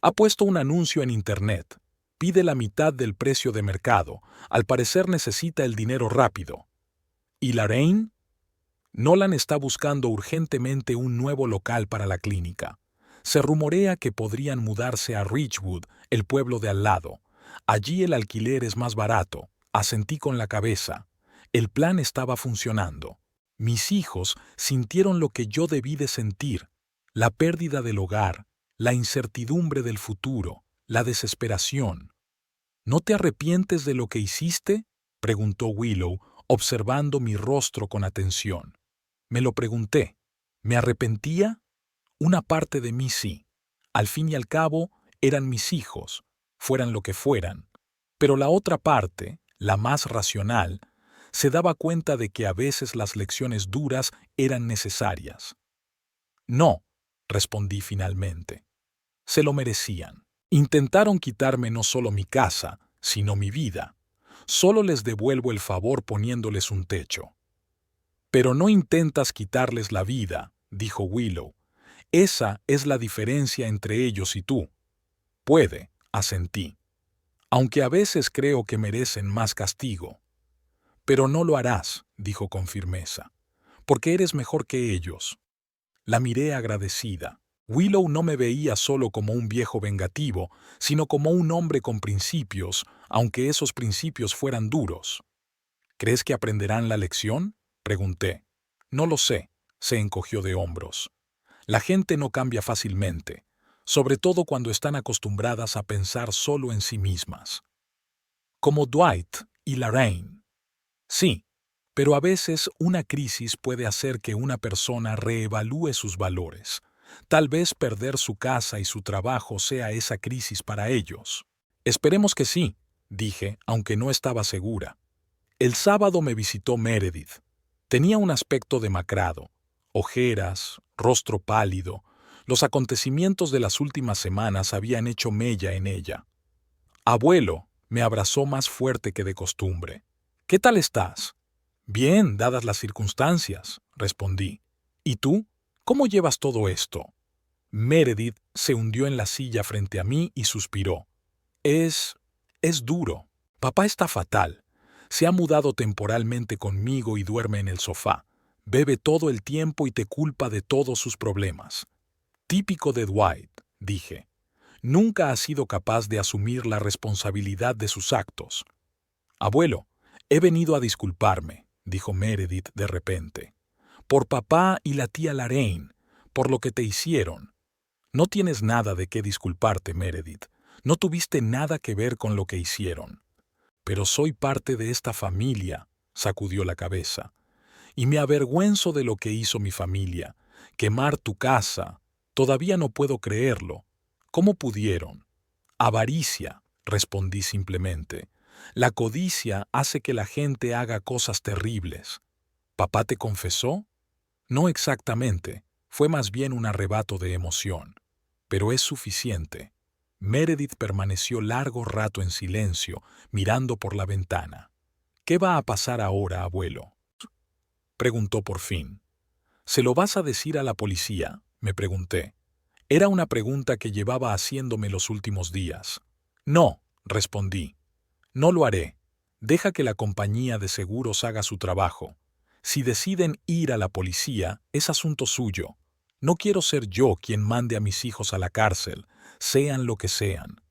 Speaker 1: Ha puesto un anuncio en Internet. Pide la mitad del precio de mercado. Al parecer necesita el dinero rápido. ¿Y Lorraine? Nolan está buscando urgentemente un nuevo local para la clínica. Se rumorea que podrían mudarse a Ridgewood, el pueblo de al lado. Allí el alquiler es más barato. Asentí con la cabeza. El plan estaba funcionando. Mis hijos sintieron lo que yo debí de sentir, la pérdida del hogar, la incertidumbre del futuro, La desesperación. ¿No te arrepientes de lo que hiciste?, preguntó Willow, observando mi rostro con atención. Me lo pregunté. ¿Me arrepentía? Una parte de mí sí. Al fin y al cabo, eran mis hijos, fueran lo que fueran. Pero la otra parte, la más racional, se daba cuenta de que a veces las lecciones duras eran necesarias. No, respondí finalmente. Se lo merecían. Intentaron quitarme no solo mi casa, sino mi vida. Solo les devuelvo el favor poniéndoles un techo. Pero no intentas quitarles la vida, dijo Willow. Esa es la diferencia entre ellos y tú. Puede, asentí. Aunque a veces creo que merecen más castigo. Pero no lo harás, dijo con firmeza, porque eres mejor que ellos. La miré agradecida. Willow no me veía solo como un viejo vengativo, sino como un hombre con principios, aunque esos principios fueran duros. ¿Crees que aprenderán la lección?, pregunté. No lo sé, se encogió de hombros. La gente no cambia fácilmente, sobre todo cuando están acostumbradas a pensar solo en sí mismas. Como Dwight y Lorraine. Sí, pero a veces una crisis puede hacer que una persona reevalúe sus valores. Tal vez perder su casa y su trabajo sea esa crisis para ellos. Esperemos que sí, dije, aunque no estaba segura. El sábado me visitó Meredith. Tenía un aspecto demacrado, ojeras, rostro pálido. Los acontecimientos de las últimas semanas habían hecho mella en ella. Abuelo, me abrazó más fuerte que de costumbre. ¿Qué tal estás? Bien, dadas las circunstancias, respondí. ¿Y tú? ¿Cómo llevas todo esto? Meredith se hundió en la silla frente a mí y suspiró. Es duro. Papá está fatal. Se ha mudado temporalmente conmigo y duerme en el sofá. Bebe todo el tiempo y te culpa de todos sus problemas. Típico de Dwight, dije. Nunca ha sido capaz de asumir la responsabilidad de sus actos. Abuelo, he venido a disculparme, dijo Meredith de repente. Por papá y la tía Lorraine, por lo que te hicieron. No tienes nada de qué disculparte, Meredith. No tuviste nada que ver con lo que hicieron. Pero soy parte de esta familia, sacudió la cabeza. Y me avergüenzo de lo que hizo mi familia. Quemar tu casa. Todavía no puedo creerlo. ¿Cómo pudieron? Avaricia, respondí simplemente. La codicia hace que la gente haga cosas terribles. ¿Papá te confesó? No exactamente. Fue más bien un arrebato de emoción. Pero es suficiente. Meredith permaneció largo rato en silencio, mirando por la ventana. ¿Qué va a pasar ahora, abuelo?, preguntó por fin. ¿Se lo vas a decir a la policía?, me pregunté. Era una pregunta que llevaba haciéndome los últimos días. No, respondí. No lo haré. Deja que la compañía de seguros haga su trabajo. Si deciden ir a la policía, es asunto suyo. No quiero ser yo quien mande a mis hijos a la cárcel, sean lo que sean.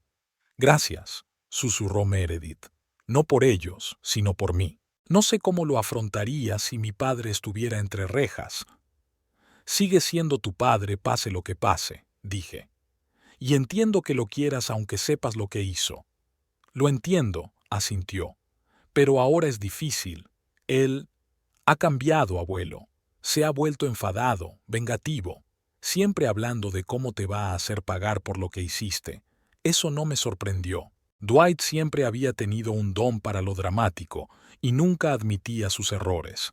Speaker 1: Gracias, susurró Meredith. No por ellos, sino por mí. No sé cómo lo afrontaría si mi padre estuviera entre rejas. Sigue siendo tu padre, pase lo que pase, dije. Y entiendo que lo quieras aunque sepas lo que hizo. Lo entiendo, asintió. Pero ahora es difícil. Él ha cambiado, abuelo. Se ha vuelto enfadado, vengativo, siempre hablando de cómo te va a hacer pagar por lo que hiciste. Eso no me sorprendió. Dwight siempre había tenido un don para lo dramático y nunca admitía sus errores.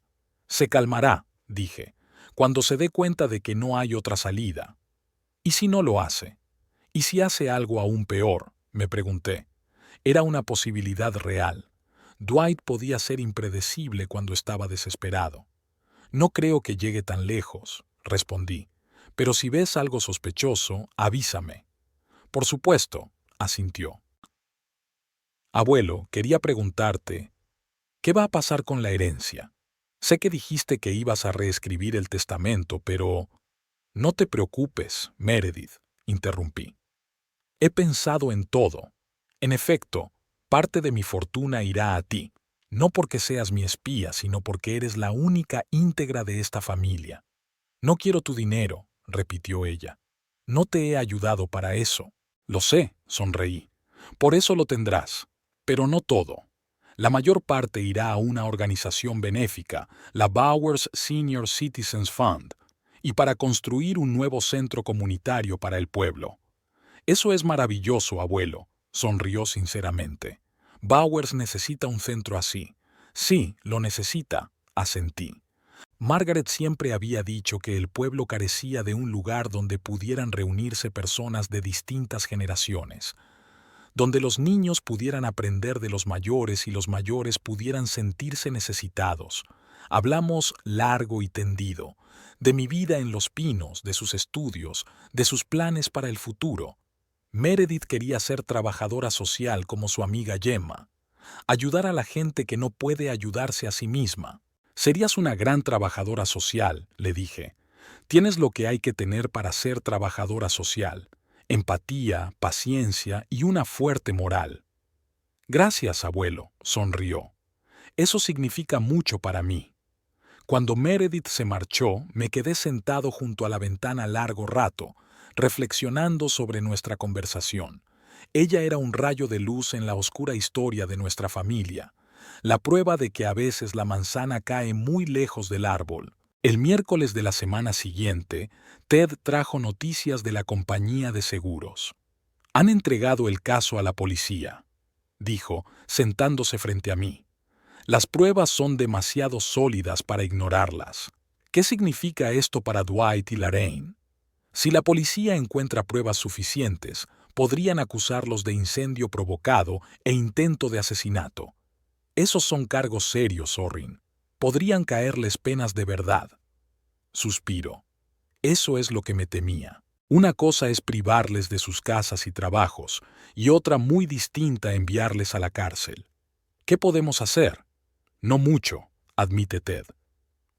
Speaker 1: Se calmará, dije, cuando se dé cuenta de que no hay otra salida. ¿Y si no lo hace? ¿Y si hace algo aún peor?, me pregunté. Era una posibilidad real. Dwight podía ser impredecible cuando estaba desesperado. No creo que llegue tan lejos, respondí, pero si ves algo sospechoso, avísame. Por supuesto, asintió. Abuelo, quería preguntarte, ¿qué va a pasar con la herencia? Sé que dijiste que ibas a reescribir el testamento, pero... No te preocupes, Meredith, interrumpí. He pensado en todo. En efecto, parte de mi fortuna irá a ti. No porque seas mi espía, sino porque eres la única íntegra de esta familia. No quiero tu dinero, repitió ella. No te he ayudado para eso. Lo sé, sonreí. Por eso lo tendrás. Pero no todo. La mayor parte irá a una organización benéfica, la Bowers Senior Citizens Fund, y para construir un nuevo centro comunitario para el pueblo. Eso es maravilloso, abuelo, sonrió sinceramente. Bowers necesita un centro así. Sí, lo necesita, asentí. Margaret siempre había dicho que el pueblo carecía de un lugar donde pudieran reunirse personas de distintas generaciones, donde los niños pudieran aprender de los mayores y los mayores pudieran sentirse necesitados. Hablamos largo y tendido, de mi vida en Los Pinos, de sus estudios, de sus planes para el futuro. Meredith quería ser trabajadora social como su amiga Gemma, ayudar a la gente que no puede ayudarse a sí misma. Serías una gran trabajadora social, le dije. Tienes lo que hay que tener para ser trabajadora social: empatía, paciencia y una fuerte moral. Gracias, abuelo, sonrió. Eso significa mucho para mí. Cuando Meredith se marchó, me quedé sentado junto a la ventana largo rato, reflexionando sobre nuestra conversación. Ella era un rayo de luz en la oscura historia de nuestra familia, la prueba de que a veces la manzana cae muy lejos del árbol. El miércoles de la semana siguiente, Ted trajo noticias de la compañía de seguros. Han entregado el caso a la policía, dijo, sentándose frente a mí. Las pruebas son demasiado sólidas para ignorarlas. ¿Qué significa esto para Dwight y Lorraine? Si la policía encuentra pruebas suficientes, podrían acusarlos de incendio provocado e intento de asesinato. Esos son cargos serios, Orrin. Podrían caerles penas de verdad. Suspiro. Eso es lo que me temía. Una cosa es privarles de sus casas y trabajos, y otra muy distinta enviarles a la cárcel. ¿Qué podemos hacer? No mucho, admite Ted.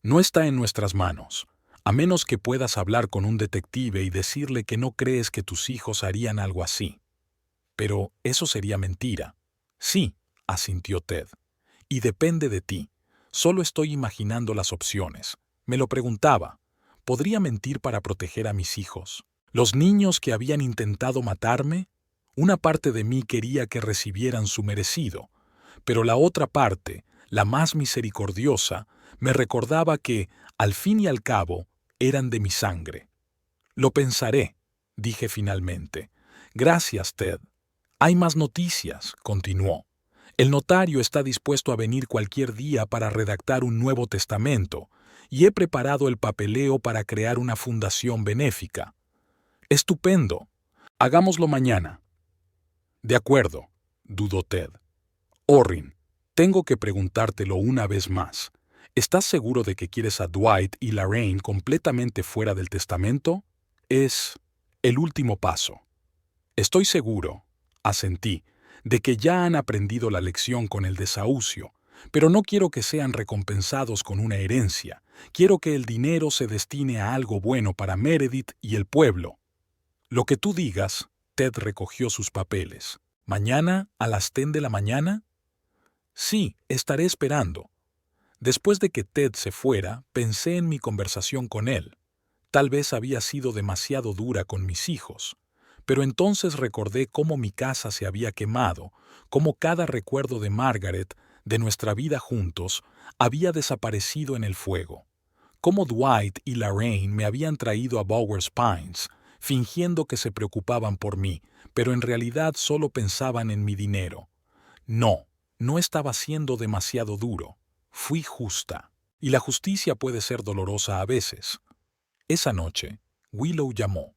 Speaker 1: No está en nuestras manos, a menos que puedas hablar con un detective y decirle que no crees que tus hijos harían algo así. Pero eso sería mentira. Sí, asintió Ted. Y depende de ti. Solo estoy imaginando las opciones. Me lo preguntaba. ¿Podría mentir para proteger a mis hijos? ¿Los niños que habían intentado matarme? Una parte de mí quería que recibieran su merecido, pero la otra parte, la más misericordiosa, me recordaba que, al fin y al cabo, eran de mi sangre. Lo pensaré, dije finalmente. Gracias, Ted. Hay más noticias, continuó. El notario está dispuesto a venir cualquier día para redactar un nuevo testamento, y he preparado el papeleo para crear una fundación benéfica. Estupendo. Hagámoslo mañana. De acuerdo, dudó Ted. Orrin, tengo que preguntártelo una vez más. ¿Estás seguro de que quieres a Dwight y Lorraine completamente fuera del testamento? Es el último paso. Estoy seguro, asentí, de que ya han aprendido la lección con el desahucio, pero no quiero que sean recompensados con una herencia. Quiero que el dinero se destine a algo bueno para Meredith y el pueblo. Lo que tú digas. Ted recogió sus papeles. ¿Mañana a las 10 de la mañana? Sí, estaré esperando. Después de que Ted se fuera, pensé en mi conversación con él. Tal vez había sido demasiado dura con mis hijos, pero entonces recordé cómo mi casa se había quemado, cómo cada recuerdo de Margaret, de nuestra vida juntos, había desaparecido en el fuego, cómo Dwight y Lorraine me habían traído a Bowers Pines, fingiendo que se preocupaban por mí, pero en realidad solo pensaban en mi dinero. No, no estaba siendo demasiado duro. Fui justa. Y la justicia puede ser dolorosa a veces. Esa noche, Willow llamó.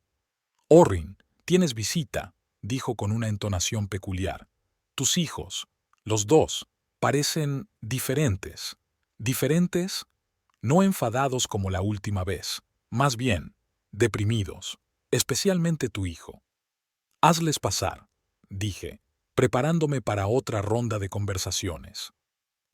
Speaker 1: Orrin, tienes visita, dijo con una entonación peculiar. Tus hijos, los dos, parecen diferentes. ¿Diferentes? No enfadados como la última vez, más bien, deprimidos, especialmente tu hijo. Hazles pasar, dije, preparándome para otra ronda de conversaciones.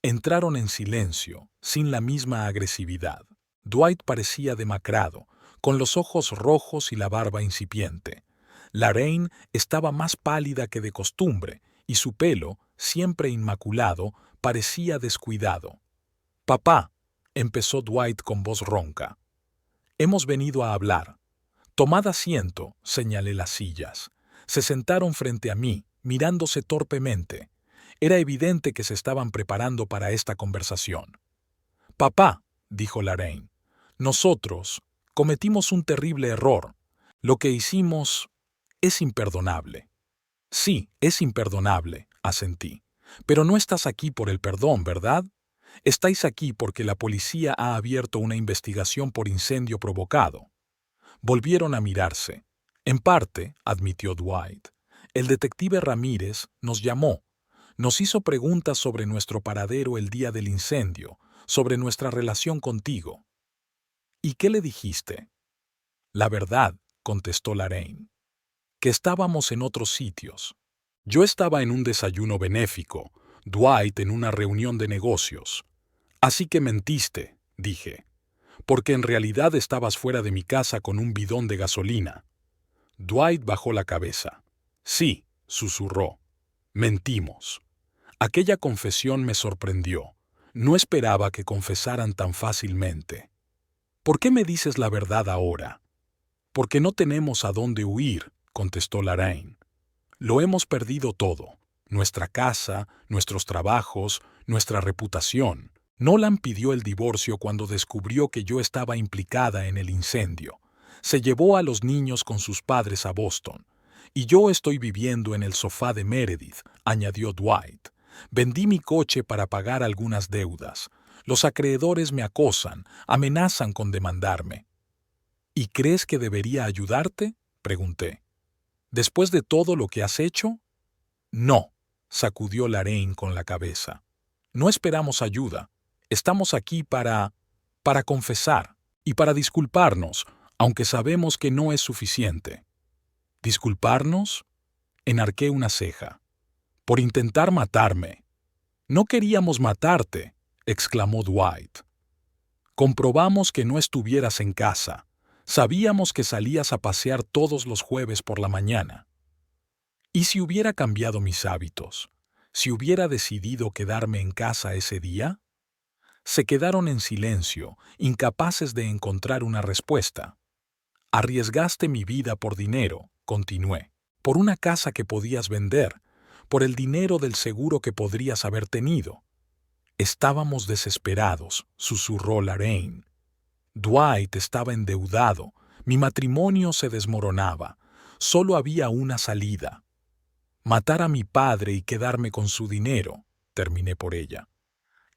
Speaker 1: Entraron en silencio, sin la misma agresividad. Dwight parecía demacrado, con los ojos rojos y la barba incipiente. Lorraine estaba más pálida que de costumbre, y su pelo, siempre inmaculado, parecía descuidado. «Papá», empezó Dwight con voz ronca. «Hemos venido a hablar». «Tomad asiento», señalé las sillas. Se sentaron frente a mí, mirándose torpemente. Era evidente que se estaban preparando para esta conversación. «Papá», dijo Lorraine, «nosotros cometimos un terrible error. Lo que hicimos es imperdonable». «Sí, es imperdonable», asentí. «Pero no estás aquí por el perdón, ¿verdad? Estáis aquí porque la policía ha abierto una investigación por incendio provocado». Volvieron a mirarse. «En parte», admitió Dwight, «el detective Ramírez nos llamó. Nos hizo preguntas sobre nuestro paradero el día del incendio, sobre nuestra relación contigo». «¿Y qué le dijiste?» «La verdad», contestó Lorraine, «que estábamos en otros sitios. Yo estaba en un desayuno benéfico, Dwight en una reunión de negocios. Así que mentiste», dije, «porque en realidad estabas fuera de mi casa con un bidón de gasolina». Dwight bajó la cabeza. «Sí», susurró, «mentimos». Aquella confesión me sorprendió. No esperaba que confesaran tan fácilmente. «¿Por qué me dices la verdad ahora?» «Porque no tenemos a dónde huir», contestó Lorraine. «Lo hemos perdido todo. Nuestra casa, nuestros trabajos, nuestra reputación. Nolan pidió el divorcio cuando descubrió que yo estaba implicada en el incendio. Se llevó a los niños con sus padres a Boston. Y yo estoy viviendo en el sofá de Meredith», añadió Dwight. «Vendí mi coche para pagar algunas deudas. Los acreedores me acosan, amenazan con demandarme». «¿Y crees que debería ayudarte?», pregunté. «¿Después de todo lo que has hecho?» «No», sacudió Lorraine con la cabeza. «No esperamos ayuda. Estamos aquí para confesar y para disculparnos, aunque sabemos que no es suficiente». «¿Disculparnos?», enarqué una ceja. «Por intentar matarme». «No queríamos matarte», exclamó Dwight. «Comprobamos que no estuvieras en casa. Sabíamos que salías a pasear todos los jueves por la mañana». ¿Y si hubiera cambiado mis hábitos? ¿Si hubiera decidido quedarme en casa ese día? Se quedaron en silencio, incapaces de encontrar una respuesta. «Arriesgaste mi vida por dinero», continué, «por una casa que podías vender, por el dinero del seguro que podrías haber tenido». «Estábamos desesperados», susurró Lorraine. «Dwight estaba endeudado, mi matrimonio se desmoronaba, solo había una salida. Matar a mi padre y quedarme con su dinero», terminé por ella.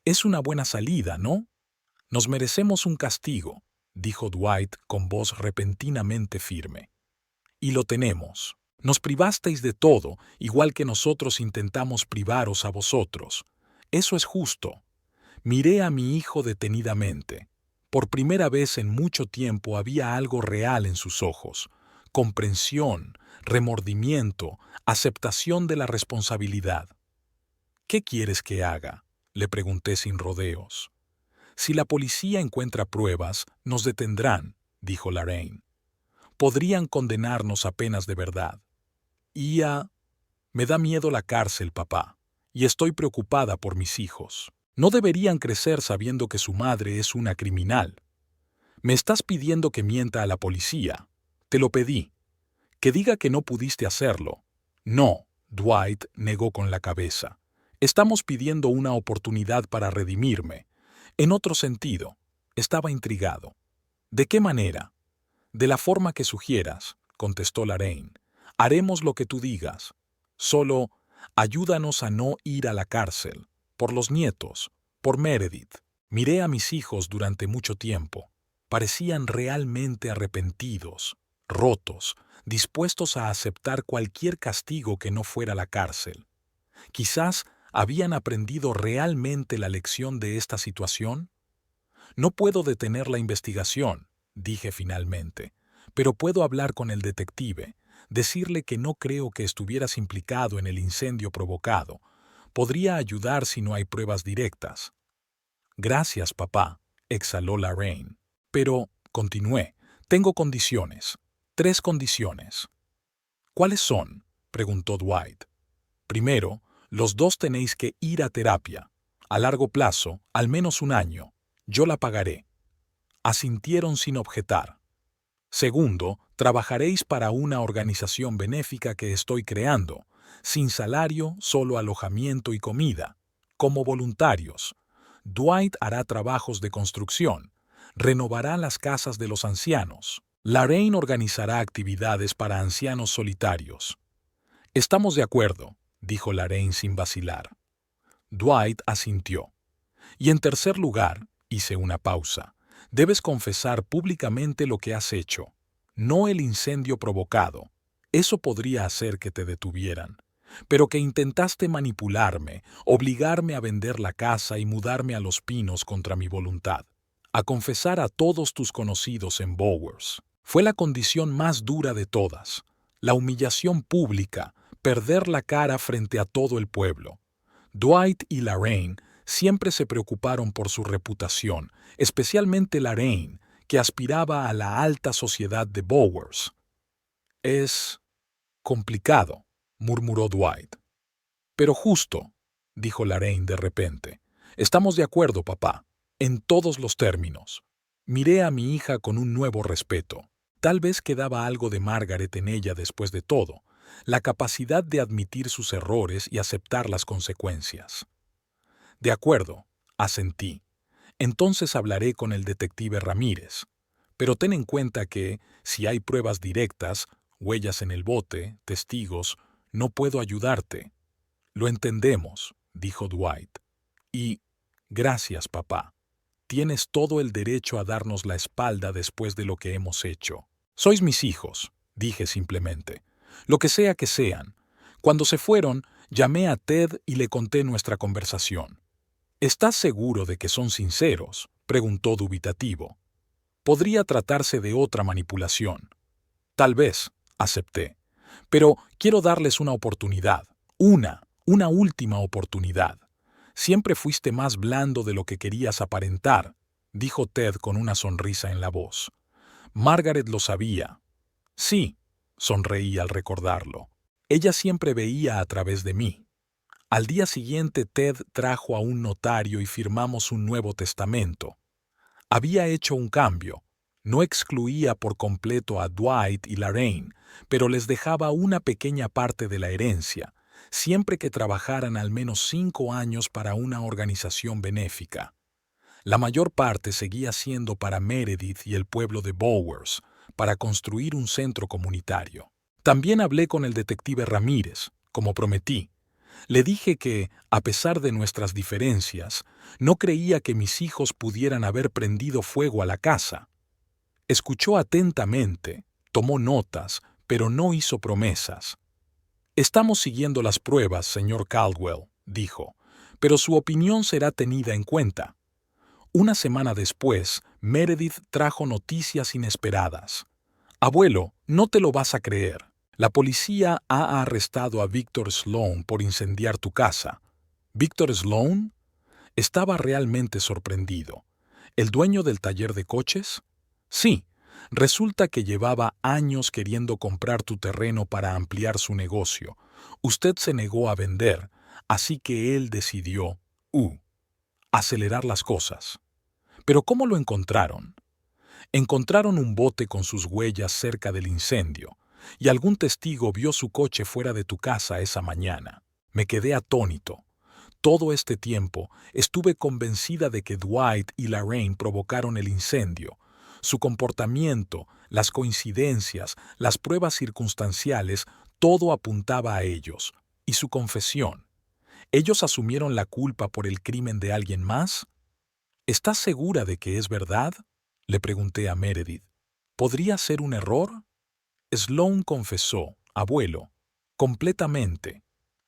Speaker 1: «Es una buena salida, ¿no? Nos merecemos un castigo», dijo Dwight con voz repentinamente firme. «Y lo tenemos. Nos privasteis de todo, igual que nosotros intentamos privaros a vosotros. Eso es justo». Miré a mi hijo detenidamente. Por primera vez en mucho tiempo había algo real en sus ojos. Comprensión, remordimiento, aceptación de la responsabilidad. «¿Qué quieres que haga?», le pregunté sin rodeos. «Si la policía encuentra pruebas, nos detendrán», dijo Lorraine. «Podrían condenarnos a penas de verdad. Me da miedo la cárcel, papá, y estoy preocupada por mis hijos. No deberían crecer sabiendo que su madre es una criminal. Me estás pidiendo que mienta a la policía. Te lo pedí. Que diga que no pudiste hacerlo». «No», Dwight negó con la cabeza. «Estamos pidiendo una oportunidad para redimirme. En otro sentido». Estaba intrigado. «¿De qué manera?» «De la forma que sugieras», contestó Lorraine. «Haremos lo que tú digas. Solo ayúdanos a no ir a la cárcel. Por los nietos, por Meredith». Miré a mis hijos durante mucho tiempo. Parecían realmente arrepentidos, rotos, dispuestos a aceptar cualquier castigo que no fuera la cárcel. Quizás habían aprendido realmente la lección de esta situación. «No puedo detener la investigación», dije finalmente, «pero puedo hablar con el detective, decirle que no creo que estuvieras implicado en el incendio provocado. Podría ayudar si no hay pruebas directas». «Gracias, papá», exhaló Lorraine. «Pero», continué, «tengo condiciones. 3 condiciones». «¿Cuáles son?», preguntó Dwight. «Primero, los dos tenéis que ir a terapia. A largo plazo, al menos 1 año. Yo la pagaré». Asintieron sin objetar. Segundo, trabajaréis para una organización benéfica que estoy creando, sin salario, solo alojamiento y comida, como voluntarios. Dwight hará trabajos de construcción, renovará las casas de los ancianos. Lorraine organizará actividades para ancianos solitarios. Estamos de acuerdo, dijo Lorraine sin vacilar. Dwight asintió. Y en tercer lugar, hice una pausa. Debes confesar públicamente lo que has hecho, no el incendio provocado. Eso podría hacer que te detuvieran, pero que intentaste manipularme, obligarme a vender la casa y mudarme a Los Pinos contra mi voluntad. A confesar a todos tus conocidos en Bowers. Fue la condición más dura de todas, la humillación pública, perder la cara frente a todo el pueblo. Dwight y Lorraine siempre se preocuparon por su reputación, especialmente Lorraine, que aspiraba a la alta sociedad de Bowers. Es complicado, murmuró Dwight. Pero justo, dijo Lorraine de repente. Estamos de acuerdo, papá, en todos los términos. Miré a mi hija con un nuevo respeto. Tal vez quedaba algo de Margaret en ella después de todo, la capacidad de admitir sus errores y aceptar las consecuencias. De acuerdo, asentí. Entonces hablaré con el detective Ramírez. Pero ten en cuenta que, si hay pruebas directas, huellas en el bote, testigos, no puedo ayudarte. Lo entendemos, dijo Dwight. Y, gracias, papá. Tienes todo el derecho a darnos la espalda después de lo que hemos hecho. Sois mis hijos, dije simplemente. Lo que sea que sean. Cuando se fueron, llamé a Ted y le conté nuestra conversación. ¿Estás seguro de que son sinceros?, preguntó dubitativo. Podría tratarse de otra manipulación. Tal vez, acepté. Pero quiero darles una oportunidad. Una última oportunidad. Siempre fuiste más blando de lo que querías aparentar, dijo Ted con una sonrisa en la voz. Margaret lo sabía. Sí, sonreí al recordarlo. Ella siempre veía a través de mí. Al día siguiente Ted trajo a un notario y firmamos un nuevo testamento. Había hecho un cambio. No excluía por completo a Dwight y Lorraine, pero les dejaba una pequeña parte de la herencia, siempre que trabajaran al menos 5 años para una organización benéfica. La mayor parte seguía siendo para Meredith y el pueblo de Bowers, para construir un centro comunitario. También hablé con el detective Ramírez, como prometí. Le dije que, a pesar de nuestras diferencias, no creía que mis hijos pudieran haber prendido fuego a la casa. Escuchó atentamente, tomó notas, pero no hizo promesas. Estamos siguiendo las pruebas, señor Caldwell, dijo, pero su opinión será tenida en cuenta. Una semana después, Meredith trajo noticias inesperadas. Abuelo, no te lo vas a creer. La policía ha arrestado a Victor Sloan por incendiar tu casa. ¿Victor Sloan? Estaba realmente sorprendido. ¿El dueño del taller de coches? Sí. Resulta que llevaba años queriendo comprar tu terreno para ampliar su negocio. Usted se negó a vender, así que él decidió, acelerar las cosas. ¿Pero cómo lo encontraron? Encontraron un bote con sus huellas cerca del incendio, y algún testigo vio su coche fuera de tu casa esa mañana. Me quedé atónito. Todo este tiempo estuve convencida de que Dwight y Lorraine provocaron el incendio. Su comportamiento, las coincidencias, las pruebas circunstanciales, todo apuntaba a ellos. Y su confesión. ¿Ellos asumieron la culpa por el crimen de alguien más? ¿Estás segura de que es verdad?, le pregunté a Meredith. ¿Podría ser un error? Sloan confesó, abuelo, completamente.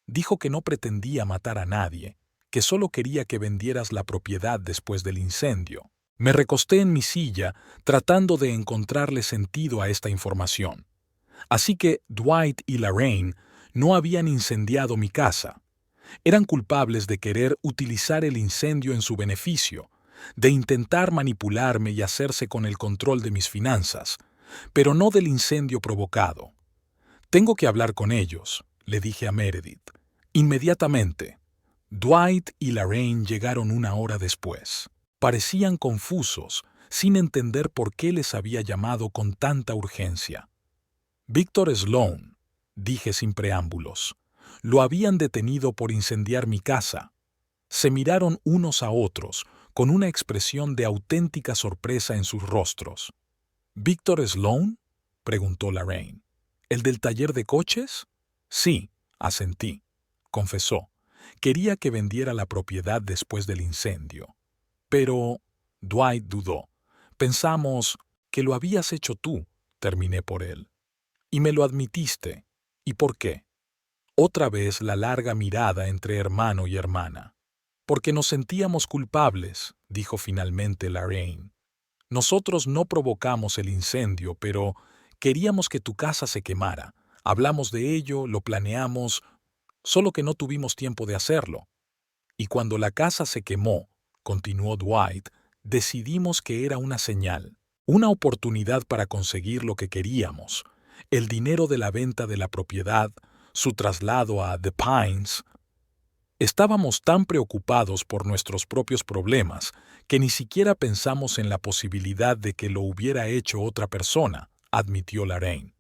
Speaker 1: Dijo que no pretendía matar a nadie, que solo quería que vendieras la propiedad después del incendio. Me recosté en mi silla tratando de encontrarle sentido a esta información. Así que Dwight y Lorraine no habían incendiado mi casa. Eran culpables de querer utilizar el incendio en su beneficio, de intentar manipularme y hacerse con el control de mis finanzas, pero no del incendio provocado. Tengo que hablar con ellos, le dije a Meredith. Inmediatamente. Dwight y Lorraine llegaron 1 hora después. Parecían confusos, sin entender por qué les había llamado con tanta urgencia. Víctor Sloan, dije sin preámbulos. Lo habían detenido por incendiar mi casa. Se miraron unos a otros, con una expresión de auténtica sorpresa en sus rostros. ¿Víctor Sloan?, preguntó Lorraine. ¿El del taller de coches? Sí, asentí, confesó. Quería que vendiera la propiedad después del incendio. Pero Dwight dudó. Pensamos que lo habías hecho tú, terminé por él. Y me lo admitiste. ¿Y por qué? Otra vez la larga mirada entre hermano y hermana. Porque nos sentíamos culpables, dijo finalmente Lorraine. Nosotros no provocamos el incendio, pero queríamos que tu casa se quemara. Hablamos de ello, lo planeamos, solo que no tuvimos tiempo de hacerlo. Y cuando la casa se quemó, continuó Dwight, decidimos que era una señal, una oportunidad para conseguir lo que queríamos, el dinero de la venta de la propiedad, su traslado a The Pines. Estábamos tan preocupados por nuestros propios problemas que ni siquiera pensamos en la posibilidad de que lo hubiera hecho otra persona, admitió Lorraine.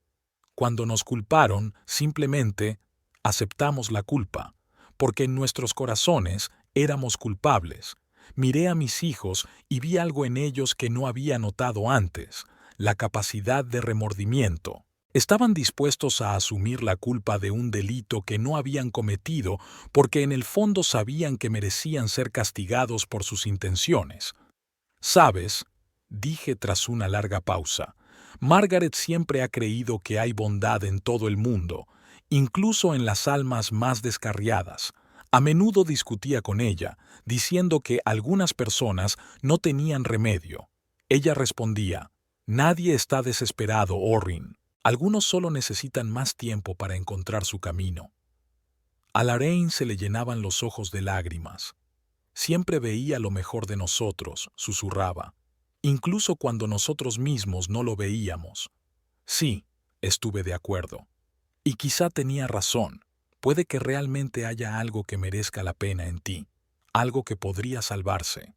Speaker 1: Cuando nos culparon, simplemente aceptamos la culpa, porque en nuestros corazones éramos culpables. Miré a mis hijos y vi algo en ellos que no había notado antes, la capacidad de remordimiento. Estaban dispuestos a asumir la culpa de un delito que no habían cometido porque en el fondo sabían que merecían ser castigados por sus intenciones. ¿Sabes?, dije tras una larga pausa. Margaret siempre ha creído que hay bondad en todo el mundo, incluso en las almas más descarriadas. A menudo discutía con ella, diciendo que algunas personas no tenían remedio. Ella respondía, «Nadie está desesperado, Orrin. Algunos solo necesitan más tiempo para encontrar su camino». A Lorraine se le llenaban los ojos de lágrimas. Siempre veía lo mejor de nosotros, susurraba, incluso cuando nosotros mismos no lo veíamos. Sí, estuve de acuerdo. Y quizá tenía razón. Puede que realmente haya algo que merezca la pena en ti, algo que podría salvarse.